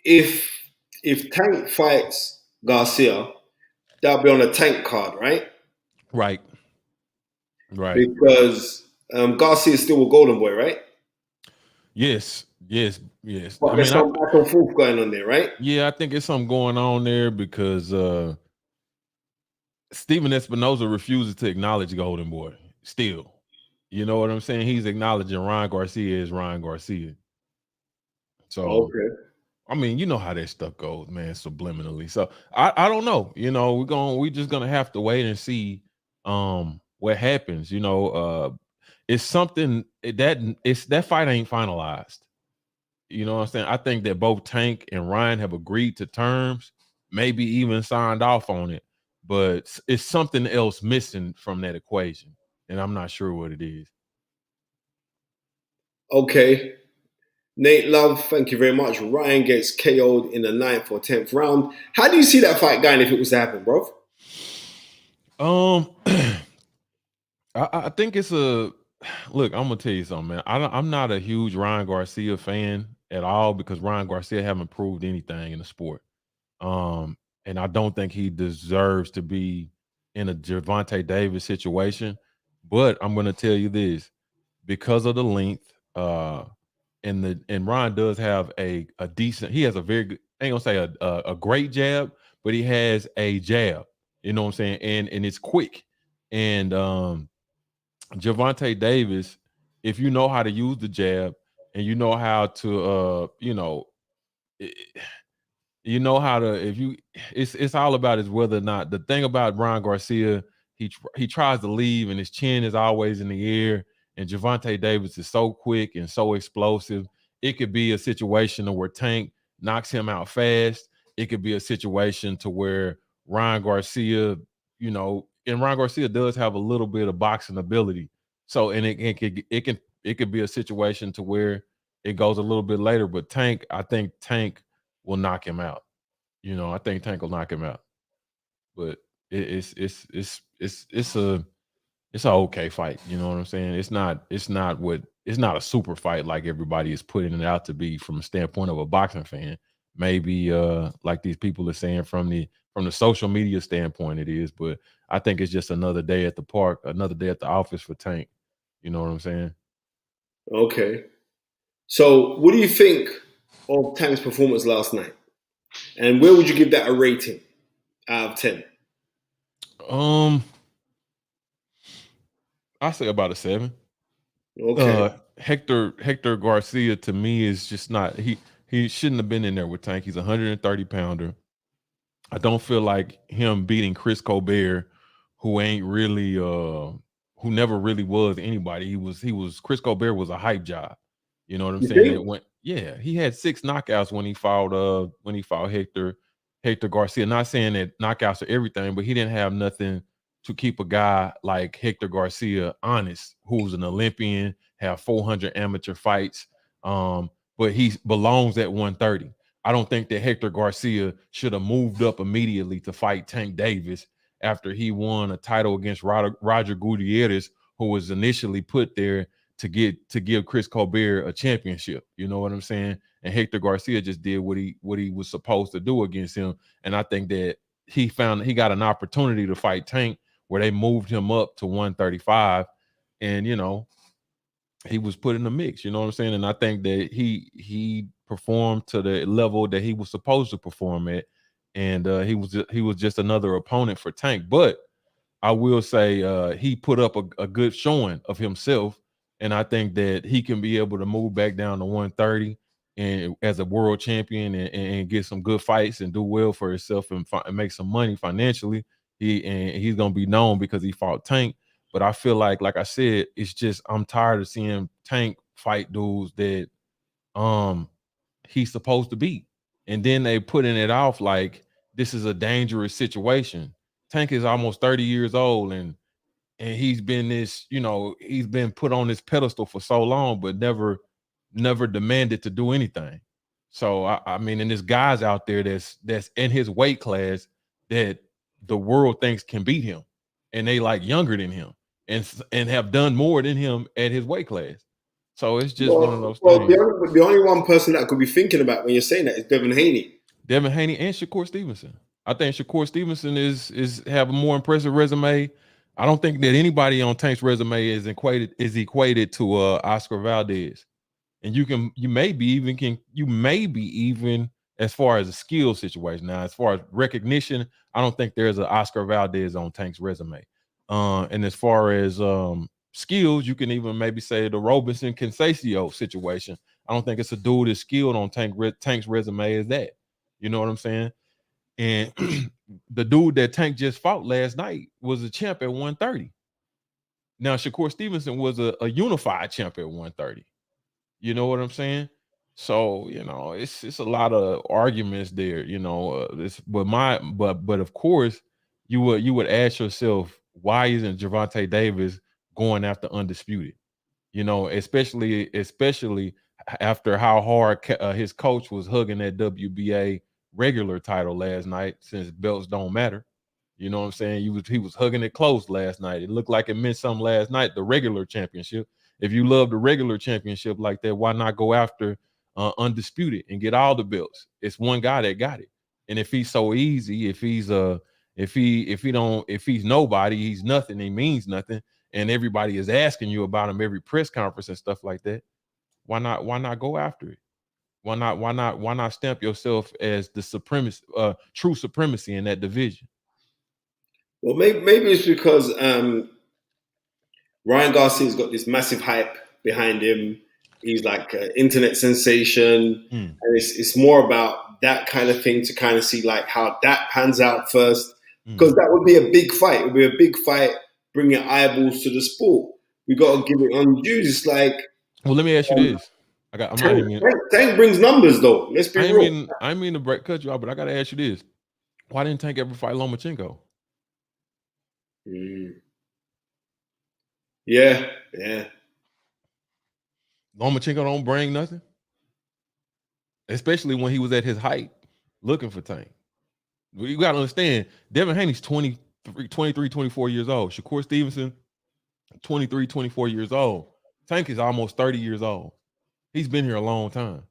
if Tank fights Garcia, that'll be on a Tank card, right? Right. Because Garcia is still a golden boy, right? Yes. But there's some back and forth going on there, right? Yeah, I think there's something going on there because Steven Espinoza refuses to acknowledge Golden Boy still. You know what I'm saying? He's acknowledging Ryan Garcia as Ryan Garcia. So, I mean, you know how that stuff goes, man, subliminally. So I don't know. You know, we're just gonna have to wait and see what happens. You know, it's something that fight ain't finalized. You know what I'm saying? I think that both Tank and Ryan have agreed to terms, maybe even signed off on it, but it's something else missing from that equation, and I'm not sure what it is. Okay. Nate Love, thank you very much. Ryan gets KO'd in the 9th or 10th round. How do you see that fight going if it was to happen, bro? I think it's look, I'm gonna tell you something, man. I'm not a huge Ryan Garcia fan at all because Ryan Garcia haven't proved anything in the sport. And I don't think he deserves to be in a Gervonta Davis situation. But I'm gonna tell you this, because of the length, and Ryan does have a decent, he has a very good, I ain't gonna say a great jab, but he has a jab, you know what I'm saying? And it's quick. And Gervonta Davis, if you know how to use the jab and you know how to You know how to it's all about is whether or not the thing about RYAN GARCIA, he tries to leave and his chin is always in the air, and Gervonta Davis is so quick and so explosive. It could be a situation where Tank knocks him out fast. It could be a situation to where RYAN GARCIA, and RYAN GARCIA does have a little bit of boxing ability. So, and it could be a situation to where it goes a little bit later. But I think Tank will knock him out. I think Tank will knock him out. But it's a okay fight. You know what I'm saying? It's not a super fight like everybody is putting it out to be from the standpoint of a boxing fan. Maybe like these people are saying from the social media standpoint it is, but I think it's just another day at the park, another day at the office for Tank. You know what I'm saying? Okay. So, what do you think of Tank's performance last night? And where would you give that a rating out of 10? I say about a 7. Okay. Hector Garcia to me is just not he shouldn't have been in there with Tank. He's a 130 pounder. I don't feel like him beating Chris Colbert, who ain't really who never really was anybody. He was Chris Colbert was a hype job. You know what I'm saying? He had 6 knockouts when he fought Hector Garcia. Not saying that knockouts are everything, but he didn't have nothing to keep a guy like Hector Garcia honest, who's an Olympian, have 400 amateur fights, but he belongs at 130. I don't think that Hector Garcia should have moved up immediately to fight Tank Davis after he won a title against Roger Gutierrez, who was initially put there to give Chris Colbert a championship. You know what I'm saying? And Hector Garcia just did what he was supposed to do against him. And I think that he got an opportunity to fight Tank where they moved him up to 135, and he was put in the mix. You know what I'm saying? And I think that he performed to the level that he was supposed to perform at, and he was just another opponent for Tank. But I will say he put up a good showing of himself, and I think that he can be able to move back down to 130 and as a world champion and get some good fights and do well for himself and make some money financially. He's gonna be known because he fought Tank. But I feel like I said, it's just I'm tired of seeing Tank fight dudes that he's supposed to beat, and then they putting it off like this is a dangerous situation. Tank is almost 30 years old, and he's been he's been put on this pedestal for so long, but never demanded to do anything. So I mean, and there's guys out there that's in his weight class that the world thinks can beat him, and they like younger than him and have done more than him at his weight class. So it's just one of those things. The only one person that I could be thinking about when you're saying that is Devin Haney. Devin Haney and Shakur Stevenson. I think Shakur Stevenson is have a more impressive resume. I don't think that anybody on Tank's resume is equated to Oscar Valdez. And you may be even as far as a skill situation. Now, as far as recognition, I don't think there's an Oscar Valdez on Tank's resume. And as far as skills, you can even maybe say the Robinson Conceição situation. I don't think it's a dude as skilled on Tank's resume as that. You know what I'm saying? And the dude that Tank just fought last night was a champ at 130. Now, Shakur Stevenson was a unified champ at 130. You know what I'm saying? So, it's a lot of arguments there, but of course, you would ask yourself, why isn't Gervonta Davis going after undisputed? Especially after how hard his coach was hugging that WBA regular title last night, since belts don't matter. You know what I'm saying? He was hugging it close last night. It looked like it meant something last night, the regular championship. If you love the regular championship like that, why not go after undisputed and get all the belts? It's one guy that got it. And if he's so easy, if he's nobody, he's nothing, he means nothing, and everybody is asking you about him every press conference and stuff like that, why not go after it? Why not stamp yourself as the true supremacy in that division? Well, maybe it's because RYAN GARCIA's got this massive hype behind him. he's like an internet sensation, and it's more about that kind of thing to kind of see like how that pans out first, because that would be a big fight. It would be a big fight, bringing eyeballs to the sport. We got to give it undue. It's like, well, let me ask you this. Tank brings numbers though. Let's be real. I mean to cut you off, but I got to ask you this: why didn't Tank ever fight Lomachenko? Yeah. Lomachenko don't bring nothing, especially when he was at his height, looking for Tank. You got to understand, Devin Haney's 23, 24 years old. Shakur Stevenson, 23, 24 years old. Tank is almost 30 years old. He's been here a long time,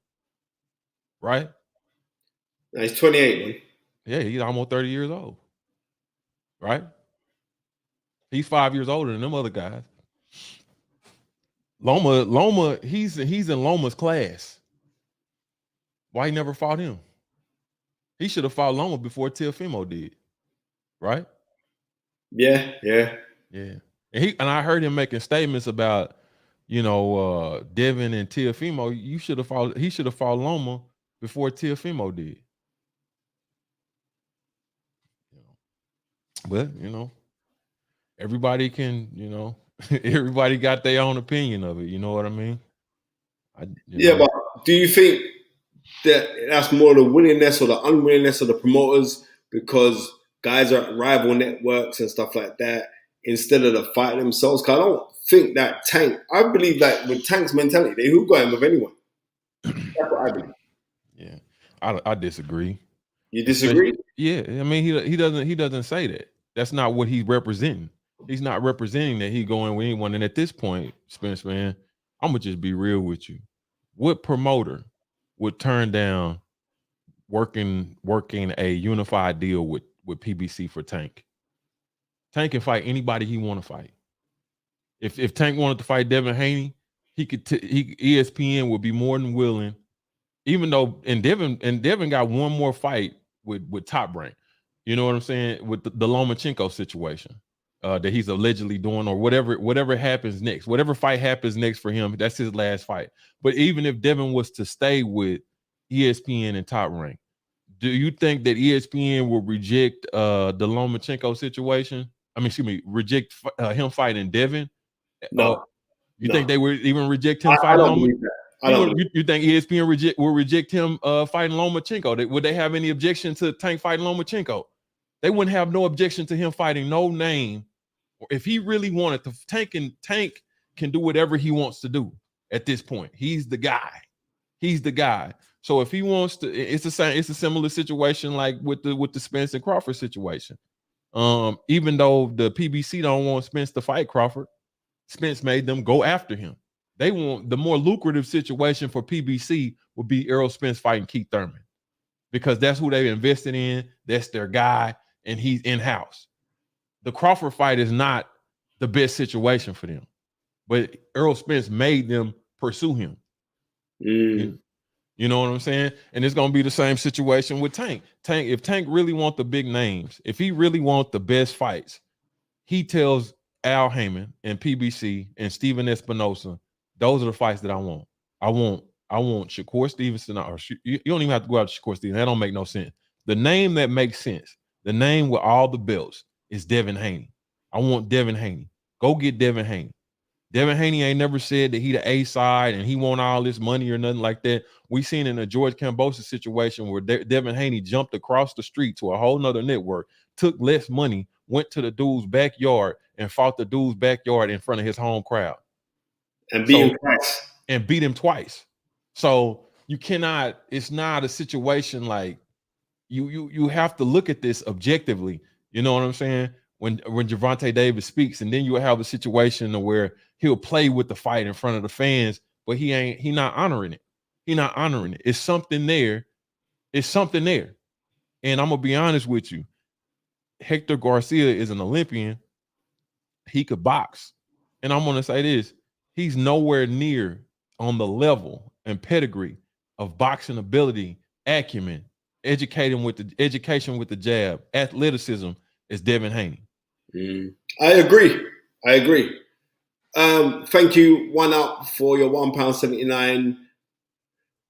right? No, he's 28, man. Yeah, he's almost 30 years old, right? He's 5 years older than them other guys. Loma, he's in Loma's class. Why he never fought him? He should have fought Loma before Teofimo did, right? Yeah. And I heard him making statements about, Devin and Teofimo. He should have fought Loma before Teofimo did. But everybody can, everybody got their own opinion of it. You know what I mean? But do you think that's more the willingness or the unwillingness of the promoters, because guys are at rival networks and stuff like that, instead of the fight themselves? Because I don't think that Tank, I believe that with Tank's mentality, they will go in with anyone. That's what I believe. Yeah, I disagree. You disagree? Yeah, I mean he doesn't say that. That's not what he's representing. He's not representing that he going with anyone. And at this point, Spence, man, I'm gonna just be real with you. What promoter would turn down working a unified deal with PBC for Tank? Tank can fight anybody he want to fight. If Tank wanted to fight Devin Haney, ESPN would be more than willing. Even though Devin got one more fight with Top Rank, you know what I'm saying, with the Lomachenko situation that he's allegedly doing, or whatever happens next, whatever fight happens next for him, that's his last fight. But even if Devin was to stay with ESPN and Top Rank, do you think that ESPN will reject the Lomachenko situation? I mean, excuse me, reject him fighting Devin? No. You think they would even reject him fighting Lomachenko? You think ESPN will reject him fighting Lomachenko? Would they have any objection to Tank fighting Lomachenko? They wouldn't have no objection to him fighting no name. If he really wanted to, Tank can do whatever he wants to do at this point. He's the guy. So if he wants to, it's a similar situation like with the Spence and Crawford situation. Even though the PBC don't want Spence to fight Crawford, Spence made them go after him. They want the more lucrative situation for PBC would be Errol Spence fighting Keith Thurman, because that's who they invested in. That's their guy, and he's in-house. The Crawford fight is not the best situation for them, but Errol Spence made them pursue him. You know what I'm saying? And it's going to be the same situation with Tank. If Tank really want the big names, if he really want the best fights, he tells Al Heyman and PBC and Steven Espinosa, those are the fights that I want. I want Shakur Stevenson, or you don't even have to go out to Shakur Stevenson. That don't make no sense. The name that makes sense, the name with all the belts, is Devin Haney. I want Devin Haney. Go get Devin Haney. Devin Haney ain't never said that he the A side and he want all this money or nothing like that. We seen in a George Kambosos situation where Devin Haney jumped across the street to a whole nother network, took less money, went to the dude's backyard and fought the dude's backyard in front of his home crowd. And beat him twice. So you cannot, it's not a situation like you have to look at this objectively. You know what I'm saying? When Gervonta Davis speaks, and then you have a situation where he'll play with the fight in front of the fans, but he not honoring it. He not honoring it. It's something there. It's something there. And I'm gonna be honest with you. Hector Garcia is an Olympian. He could box. And I'm gonna say this: he's nowhere near on the level and pedigree of boxing ability, acumen, education with the jab, athleticism as Devin Haney. I agree. Thank you, One Up, for your £1.79.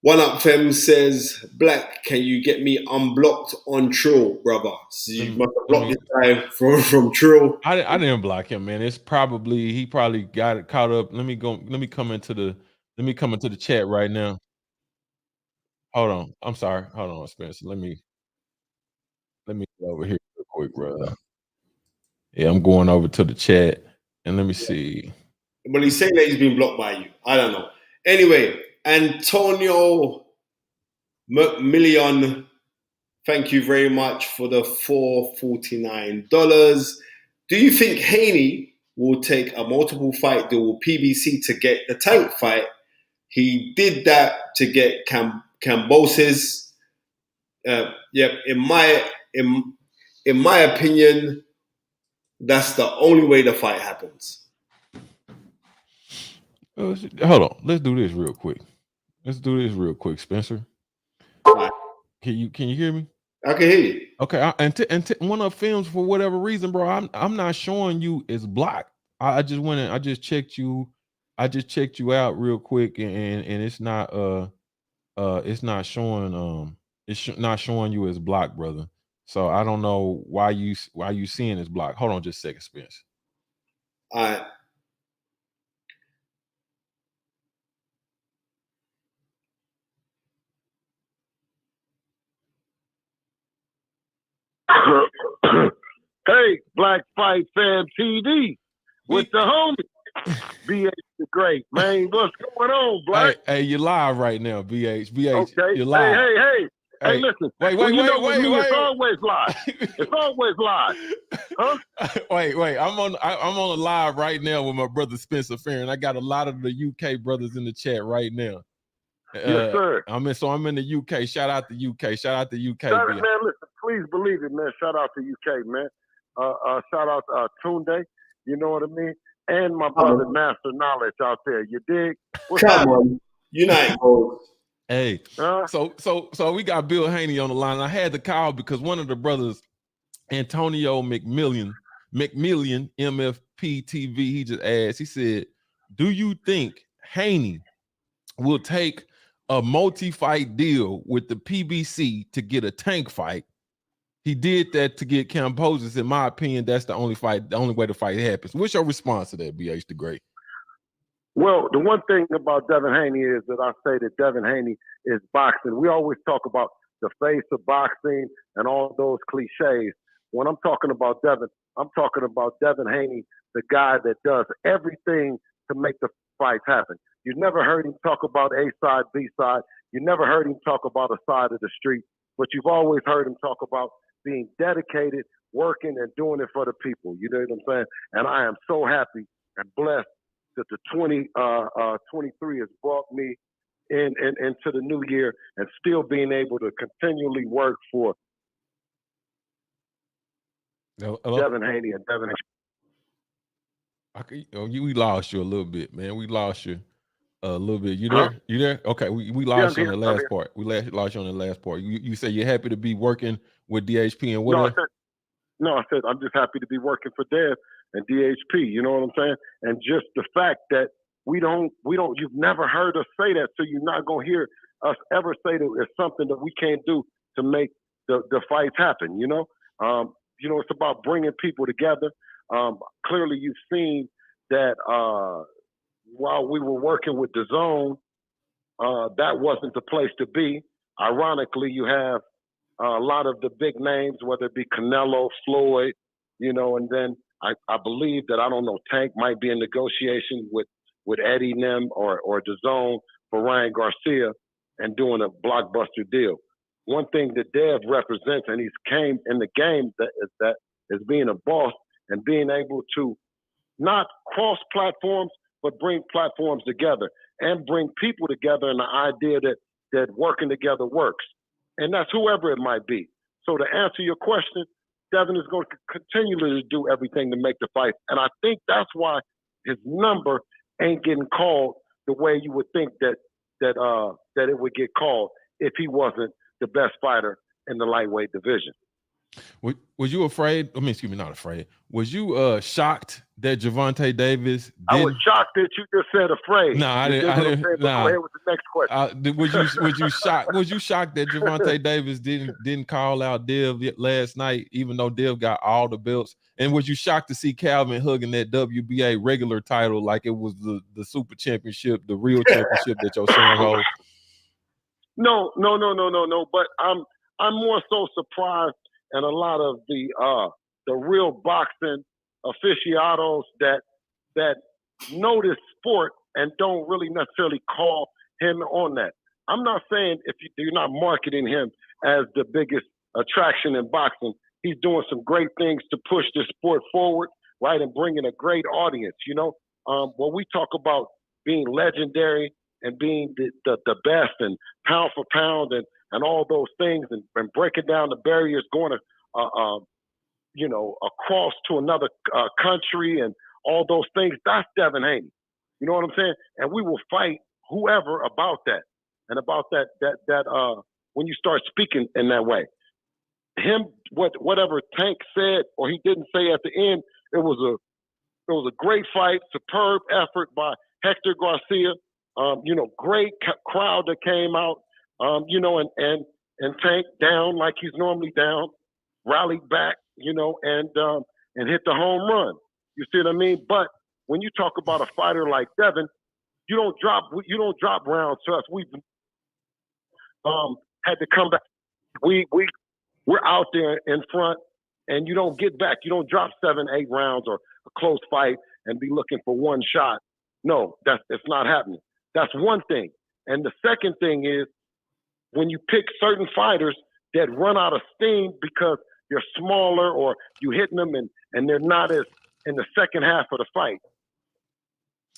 One Up Fem says, Black, can you get me unblocked on Trill, brother? So you must have blocked this guy from Trill. I didn't block him, man. It's probably he probably got it caught up. Let me come into the chat right now. Hold on. I'm sorry. Hold on, Spencer. Let me go over here real quick, brother. Yeah, I'm going over to the chat and let me see. Well, he's saying that he's been blocked by you. I don't know. Anyway, Antonio McMillion, thank you very much for the $449. Do you think Haney will take a multiple fight deal with PBC to get the Tank fight? He did that to get Cambosis. In my opinion, that's the only way the fight happens. Hold on. Let's do this real quick. Spencer. Right. Can you hear me? I can hear you. Okay, and One Up Films, for whatever reason, bro, I'm not showing you as blocked. I just checked you. I just checked you out real quick, and it's not showing not showing you as blocked, brother. So I don't know why you seeing as blocked. Hold on, just a second, Spence. All right. Hey, Black Fight Fan TV with the homie. BH the Great, man. What's going on, Black? Hey, you're live right now, BH. Okay. You're live. Hey, listen. Wait. It's always live. It's always live. Huh? Wait. I'm on a live right now with my brother Spencer Fearon. I got a lot of the UK brothers in the chat right now. Yes, sir. I'm in the UK. Shout out to UK. Man, listen, please believe it, man. Shout out to UK, man. Shout out to Tunde. You know what I mean? And my brother Master Knowledge out there. You dig? Come on. United goals. Hey, so we got Bill Haney on the line. I had to call because one of the brothers, Antonio McMillion, MFP TV, he just asked, he said, do you think Haney will take a multi-fight deal with the PBC to get a Tank fight? He did that to get Cambosis. In my opinion, that's the only way the fight happens. What's your response to that, BH the Great? Well, the one thing about Devin Haney is that I say that Devin Haney is boxing. We always talk about the face of boxing and all those cliches. When I'm talking about Devin, I'm talking about Devin Haney, the guy that does everything to make the fights happen. You never heard him talk about A side, B side. You never heard him talk about a side of the street, but you've always heard him talk about being dedicated, working, and doing it for the people. You know what I'm saying? And I am so happy and blessed that the 2023 has brought me into the new year and still being able to continually work for Devin Haney and Devin Haney. We lost you a little bit, man. We lost you a little bit. You there? You there? Okay, we lost you on the last part. We lost you on the last part. You say you're happy to be working with DHP and what? I said I'm just happy to be working for Dev and DHP. You know what I'm saying? And just the fact that you've never heard us say that, so you're not gonna hear us ever say that it's something that we can't do to make the fights happen. You know, it's about bringing people together. Clearly, you've seen that while we were working with DAZN, that wasn't the place to be. Ironically, you have a lot of the big names, whether it be Canelo, Floyd, and then I believe that, I don't know, Tank might be in negotiation with Eddie Nem or DAZN for RYAN GARCIA and doing a blockbuster deal. One thing that Dev represents, and he's came in the game, that is being a boss and being able to not cross platforms, but bring platforms together and bring people together, and the idea that working together works. And that's whoever it might be. So to answer your question, Devin is going to continually do everything to make the fight. And I think that's why his number ain't getting called the way you would think that it would get called if he wasn't the best fighter in the lightweight division. Was you afraid? I mean, excuse me, not afraid. Was you shocked that Gervonta Davis I was didn't. shocked that you just said afraid. No, I You didn't. dig what I'm saying? But Nah. go ahead with the next question. Was you shocked? Was you shocked that Gervonta Davis didn't call out Dev last night, even though Dev got all the belts? And was you shocked to see Calvin hugging that WBA regular title like it was the super championship, the real championship that your son holds? No. But I'm more so surprised, and a lot of the real boxing aficionados that know this sport and don't really necessarily call him on that. I'm not saying if you're not marketing him as the biggest attraction in boxing. He's doing some great things to push this sport forward, right, and bringing a great audience. You know, when we talk about being legendary and being the best and pound for pound and all those things and breaking down the barriers, going to across to another country and all those things, that's Devin Haney. You know what I'm saying? And we will fight whoever about that and about that when you start speaking in that way. Him, whatever Tank said or he didn't say at the end, it was a great fight, superb effort by Hector Garcia. Great crowd that came out. And Tank down like he's normally down, rallied back, and hit the home run. You see what I mean? But when you talk about a fighter like Devin, you don't drop rounds to us. We've had to come back. We're out there in front, and you don't get back. You don't drop 7, 8 rounds or a close fight and be looking for one shot. No, it's not happening. That's one thing. And the second thing is when you pick certain fighters that run out of steam because you're smaller or you hitting them and they're not as in the second half of the fight.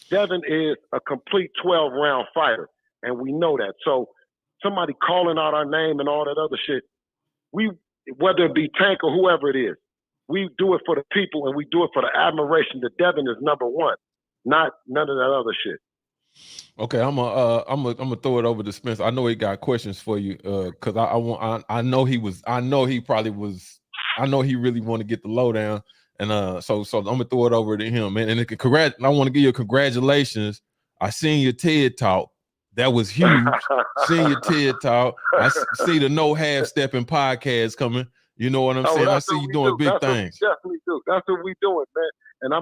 Devin is a complete 12-round fighter, and we know that. So somebody calling out our name and all that other shit, whether it be Tank or whoever it is, we do it for the people and we do it for the admiration that Devin is number one, not none of that other shit. Okay, I'm gonna throw it over to Spencer. I know he got questions for you, because I know he really want to get the lowdown, and so I'm gonna throw it over to him, man. And I want to give you a congratulations. I seen your TED talk. That was huge. Seeing your TED talk. I see the No Half Stepping podcast coming. You know what I'm saying? I see you doing big things. We definitely do. That's what we doing, man. And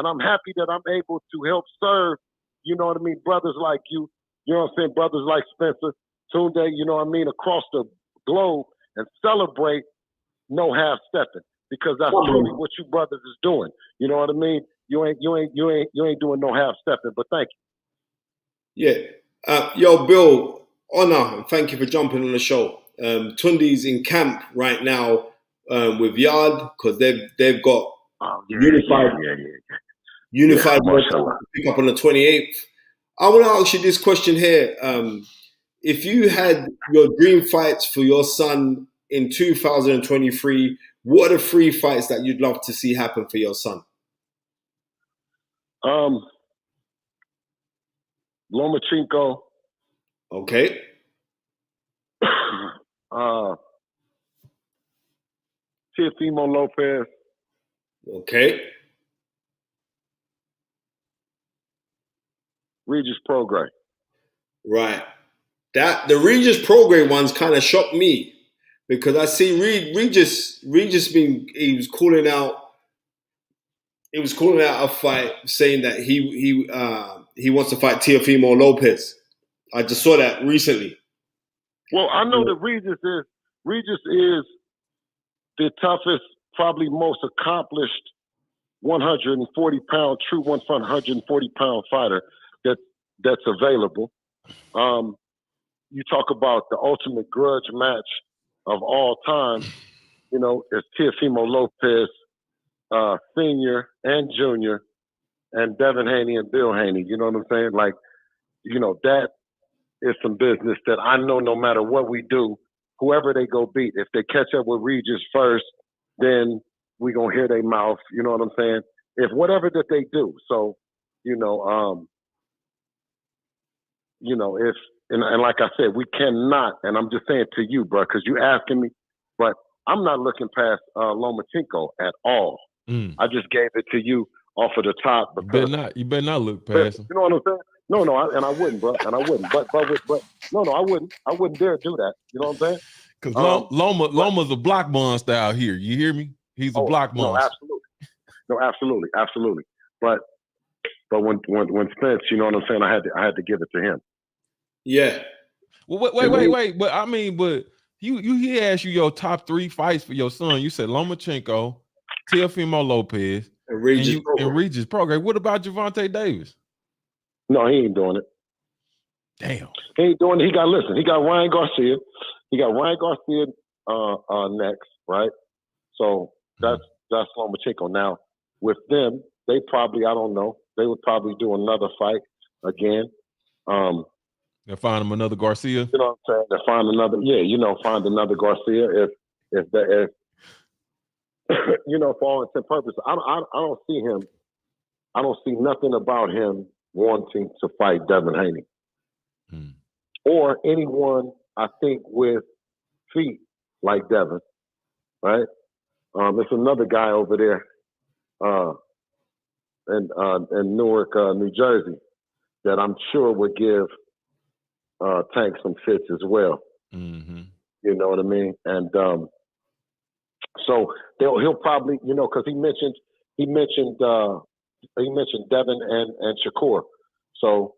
I'm happy that I'm able to help serve, you know what I mean, brothers like you know what I'm saying, brothers like Spencer, Tunde, you know what I mean, across the globe and celebrate No Half Stepping, because that's truly what you brothers is doing. You know what I mean? You ain't doing no half stepping, but thank you. Yeah. Yo, Bill, honor and thank you for jumping on the show. Tunde's in camp right now with Yard because they've got unified pick up on the 28th. I want to ask you this question here. If you had your dream fights for your son in 2023, what are the 3 fights that you'd love to see happen for your son? Lomachenko. Okay. Teofimo Lopez. Okay. Regis Prograis. Right. The Regis Prograis ones kind of shocked me because I see Regis he was calling out a fight saying that he wants to fight Teofimo Lopez. I just saw that recently. Well, I know that Regis is the toughest, probably most accomplished 140-pound, true 140-pound fighter that's available. You talk about the ultimate grudge match of all time, you know, it's Teofimo Lopez, Senior and Junior, and Devin Haney and Bill Haney. You know what I'm saying? Like, you know, that is some business that I know no matter what we do, whoever they go beat, if they catch up with Regis first, then we gonna hear their mouth. You know what I'm saying? If whatever that they do. So, if and like I said, we cannot. And I'm just saying to you, bro, because you asking me, but I'm not looking past Lomachenko at all. I just gave it to you off of the top because you better not look past him. You know what I'm saying? No, I wouldn't, bro, and I wouldn't. But no, I wouldn't. I wouldn't dare do that. You know what I'm saying? Because Loma's a block monster out here. You hear me? He's a block monster. No, absolutely. But when Spence, you know what I'm saying? I had to give it to him. Yeah. Well, wait. But I mean, he asked you your top 3 fights for your son. You said Lomachenko, Teofimo Lopez, and Regis Prograis. What about Gervonta Davis? No, he ain't doing it. Damn. He ain't doing it. He got RYAN GARCIA. He got RYAN GARCIA next, right? So that's Lomachenko. Now, with them, they probably, I don't know, they would probably do another fight again. They'll find him another Garcia. You know what I'm saying? They'll find another, find another Garcia if you know, for all intents and purposes. I don't see him. I don't see nothing about him wanting to fight Devin Haney or anyone. I think with feet like Devin, right? There's another guy over there in Newark, New Jersey, that I'm sure would give Tank some fits as well. Mm-hmm. You know what I mean? And so he'll probably, you know, because he mentioned Devin and Shakur. So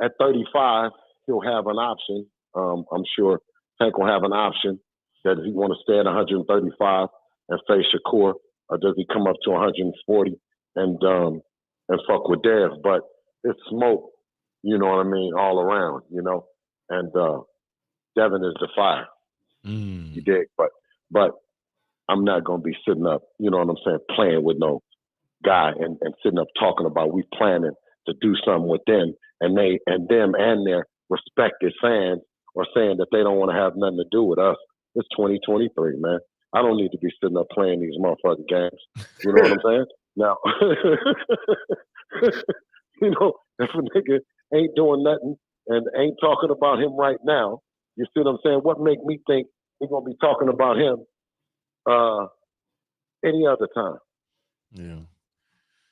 at 35, he'll have an option. I'm sure Tank will have an option that if he want to stay at 135 and face Shakur, or does he come up to 140 and fuck with Dev? But it's smoke, you know what I mean, all around, you know. And Devin is the fire. You dig? But I'm not gonna be sitting up, you know what I'm saying, playing with no guy and sitting up talking about we planning to do something with them and them and their respected fans or saying that they don't want to have nothing to do with us. It's 2023, man. I don't need to be sitting up playing these motherfucking games. You know what I'm saying? Now, you know, if a nigga ain't doing nothing and ain't talking about him right now, you see what I'm saying? What make me think we're gonna be talking about him any other time?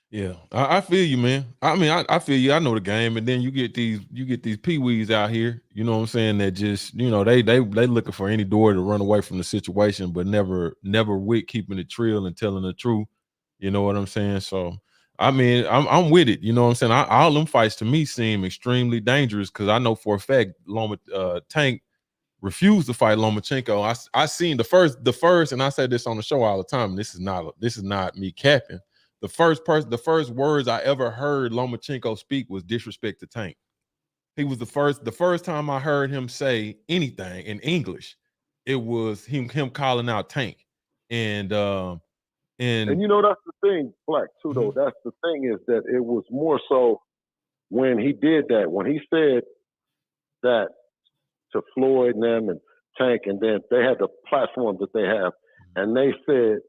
Yeah. I feel you, man. I mean, I feel you. I know the game, and then you get these peewees out here. You know what I'm saying? That just, you know, they looking for any door to run away from the situation, but never with keeping it real and telling the truth. You know what I'm saying? So, I mean, I'm with it. You know what I'm saying? All them fights to me seem extremely dangerous because I know for a fact Tank refused to fight Lomachenko. I seen the first, and I said this on the show all the time. And this is not me capping. The first words I ever heard Lomachenko speak was disrespect to Tank. He was the first time I heard him say anything in English. It was him calling out Tank, and you know that's the thing, Black, too. Though that's the thing is that it was more so when he did that, when he said that to Floyd and them and Tank, and then they had the platform that they have, and they said,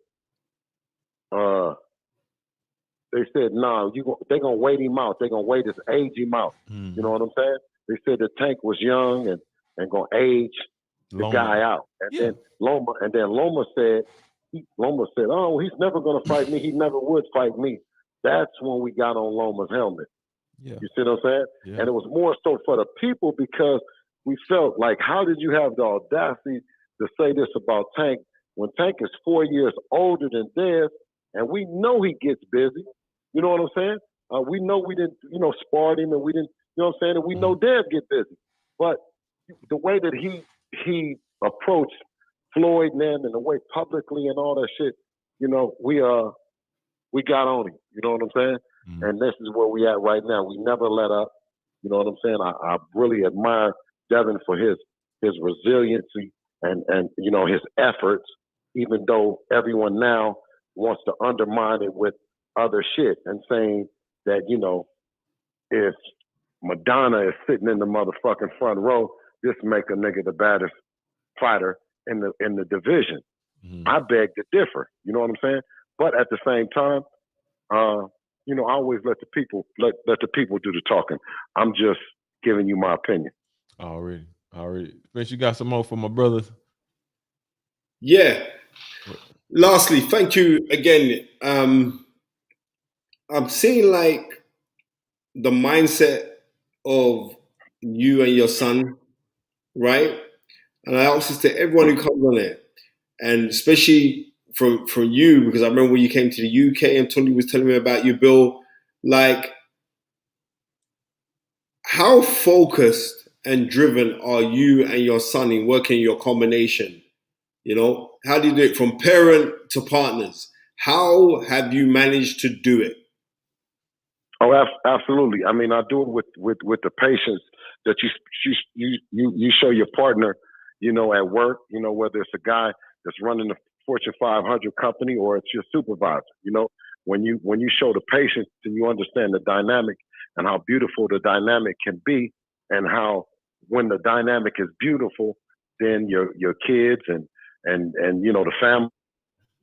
nah, they're gonna wait him out. They're gonna wait his age him out. You know what I'm saying? They said that Tank was young and gonna age the guy out. And then Loma said, oh, he's never gonna fight me. He never would fight me. That's when we got on Loma's helmet. Yeah. You see what I'm saying? Yeah. And it was more so for the people because we felt like, how did you have the audacity to say this about Tank when Tank is 4 years older than Dev, and we know he gets busy. You know what I'm saying? We know we didn't, spar him, and we didn't, you know what I'm saying? And we know Dev get busy. But the way that he approached Floyd and them, and the way publicly and all that shit, we got on him. You know what I'm saying? And this is where we at right now. We never let up. You know what I'm saying? I really admire Devin for his resiliency and his efforts, even though everyone now wants to undermine it with other shit and saying that, if Madonna is sitting in the motherfucking front row, this make a nigga the baddest fighter in the division. I beg to differ. You know what I'm saying? But at the same time, I always let the people do the talking. I'm just giving you my opinion. Already. Vince, you got some more for my brothers? Yeah. Lastly, thank you again I'm seeing like the mindset of you and your son, right? And I ask this to everyone who comes on it, and especially from you, because I remember when you came to the UK and Tony was telling me about you, Bill. Like, how focused and driven are you and your son in working your combination? You know, how do you do it from parent to partners? How have you managed to do it? Oh, absolutely. I mean, I do it with the patience that you show your partner, you know, at work, you know, whether it's a guy that's running a Fortune 500 company or it's your supervisor, you know, when you show the patience and you understand the dynamic and how beautiful the dynamic can be, and how when the dynamic is beautiful, then your kids and you know the family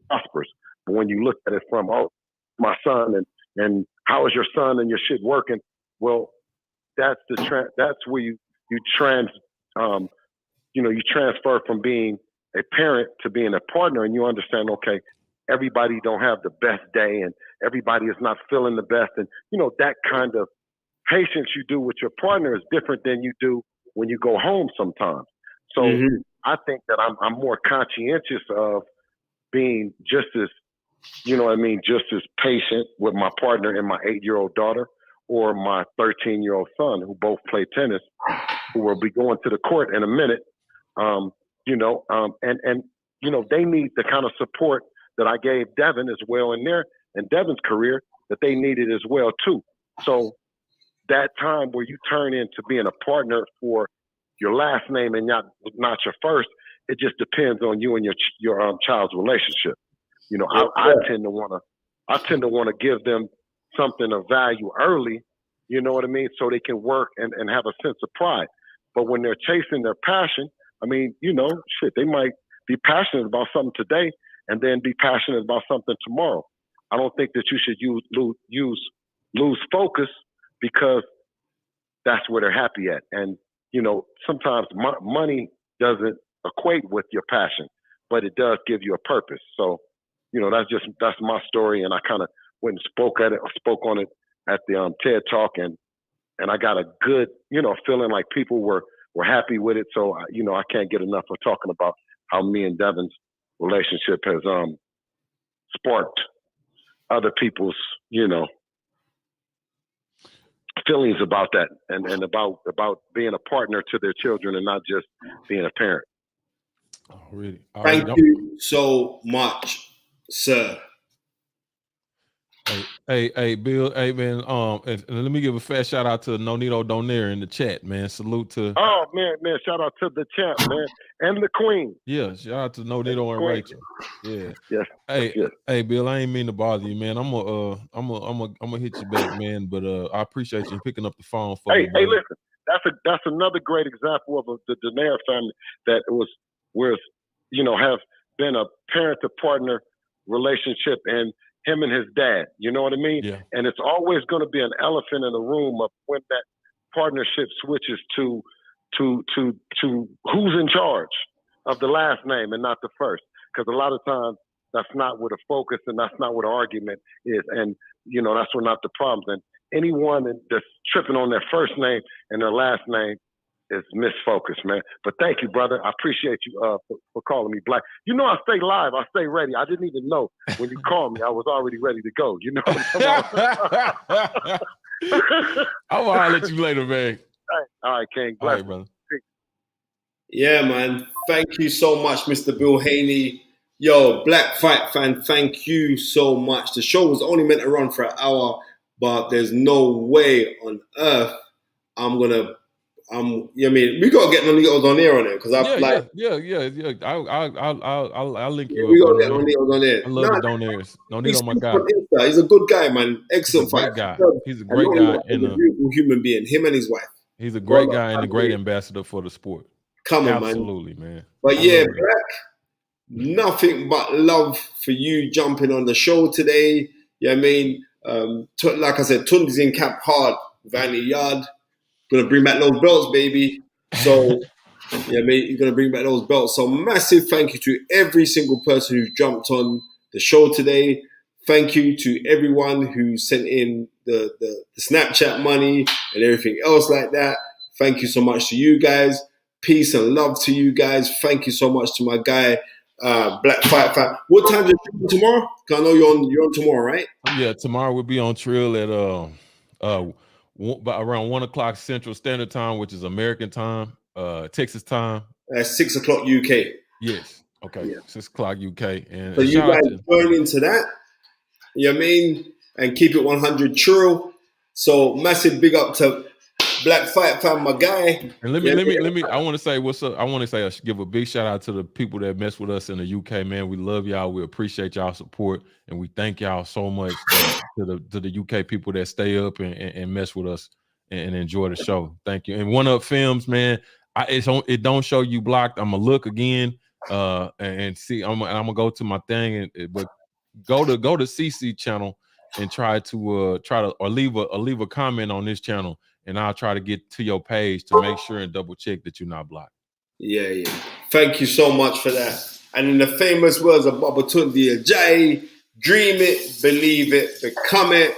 prospers. But when you look at it from, oh, my son and how is your son and your shit working? Well, that's that's where you trans you know, you transfer from being a parent to being a partner, and you understand, okay, everybody don't have the best day and everybody is not feeling the best, and you know that kind of patience you do with your partner is different than you do when you go home sometimes. So I think that I'm more conscientious of being just as, you know what I mean, just as patient with my partner and my 8-year-old daughter or my 13-year-old son, who both play tennis, who will be going to the court in a minute. You know, and you know, they need the kind of support that I gave Devin as well in Devin's career, that they needed as well too. So that time where you turn into being a partner for your last name and not your first, it just depends on you and your child's relationship. You know, I tend to want to give them something of value early, you know what I mean, so they can work and have a sense of pride. But when they're chasing their passion, I mean, you know, shit, they might be passionate about something today and then be passionate about something tomorrow. I don't think that you should lose focus, because that's where they're happy at. And, you know, sometimes money doesn't equate with your passion, but it does give you a purpose. So, you know, that's my story. And I kind of went and spoke on it at the TED Talk, and I got a good, you know, feeling like people were happy with it. So, you know, I can't get enough of talking about how me and Devin's relationship has sparked other people's, you know, feelings about that, and about being a partner to their children and not just being a parent. Oh, really? Thank you so much, sir. Hey, Bill. Hey, man. And let me give a fast shout out to Nonito Donaire in the chat, man. Salute to. Oh man, shout out to the champ, man, and the queen. Yeah, shout out to Nonito and Rachel. Yeah. Yes. Hey, yes. Hey, Bill. I ain't mean to bother you, man. I'm gonna hit you back, man. But I appreciate you picking up the phone for me. Hey, listen. That's another great example of the Donaire family that you know, have been a parent to partner relationship, and him and his dad, you know what I mean? Yeah. And it's always going to be an elephant in the room of when that partnership switches to who's in charge of the last name and not the first. Because a lot of times that's not where the focus and that's not where the argument is. And, you know, that's where not the problems. And anyone that's tripping on their first name and their last name is misfocused, man. But thank you, brother. I appreciate you for calling me Black. You know, I stay live. I stay ready. I didn't even know when you called me. I was already ready to go. You know what I'm saying? I'm gonna holler at you later, man. All right, King. All right, brother. Yeah, man. Thank you so much, Mr. Bill Haney. Yo, Black Fight fan, thank you so much. The show was only meant to run for an hour, but there's no way on earth I'm gonna. I mean, we gotta get Nonito on there on it because Yeah. I'll link you up. We gotta get Nonito on there. I love the Donaires. Nonito, my guy. He's a good guy, man. Excellent fight guy. He's a great guy and a beautiful human being. Him and his wife. He's a great guy and a great ambassador for the sport. Come on, absolutely, man. But yeah, Black, nothing but love for you jumping on the show today. Yeah, I mean, like I said, Tundi's in camp hard, Vanny Yard. Gonna bring back those belts, baby. So, yeah, mate, you're gonna bring back those belts. So, massive thank you to every single person who jumped on the show today. Thank you to everyone who sent in the Snapchat money and everything else like that. Thank you so much to you guys. Peace and love to you guys. Thank you so much to my guy, Black Fight Fan. What time is it tomorrow? Cause I know you're on tomorrow, right? Yeah, tomorrow we'll be on Trill at around 1 o'clock Central Standard Time, which is American time, Texas time. That's 6 o'clock UK. Yes. Okay. Yeah. 6 o'clock UK. And So you guys join into that. You know what I mean? And keep it 100 true. So massive big up to Black Fight Fan, my guy. And let me. I want to say what's up. I want to say give a big shout out to the people that mess with us in the UK, man. We love y'all. We appreciate y'all support, and we thank y'all so much to the UK people that stay up and mess with us and enjoy the show. Thank you. And One Up Films, man. It don't show you blocked. I'm gonna look again and see. I'm gonna go to my thing, but go to CC channel and try to leave a comment on this channel. And I'll try to get to your page to make sure and double check that you're not blocked. Yeah. Thank you so much for that. And in the famous words of Babatunde Ajayi, dream it, believe it, become it.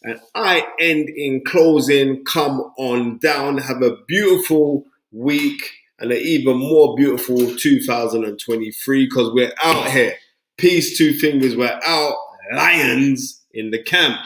And I end in closing. Come on down. Have a beautiful week and an even more beautiful 2023 because we're out here. Peace, two fingers. We're out. Lions in the camp.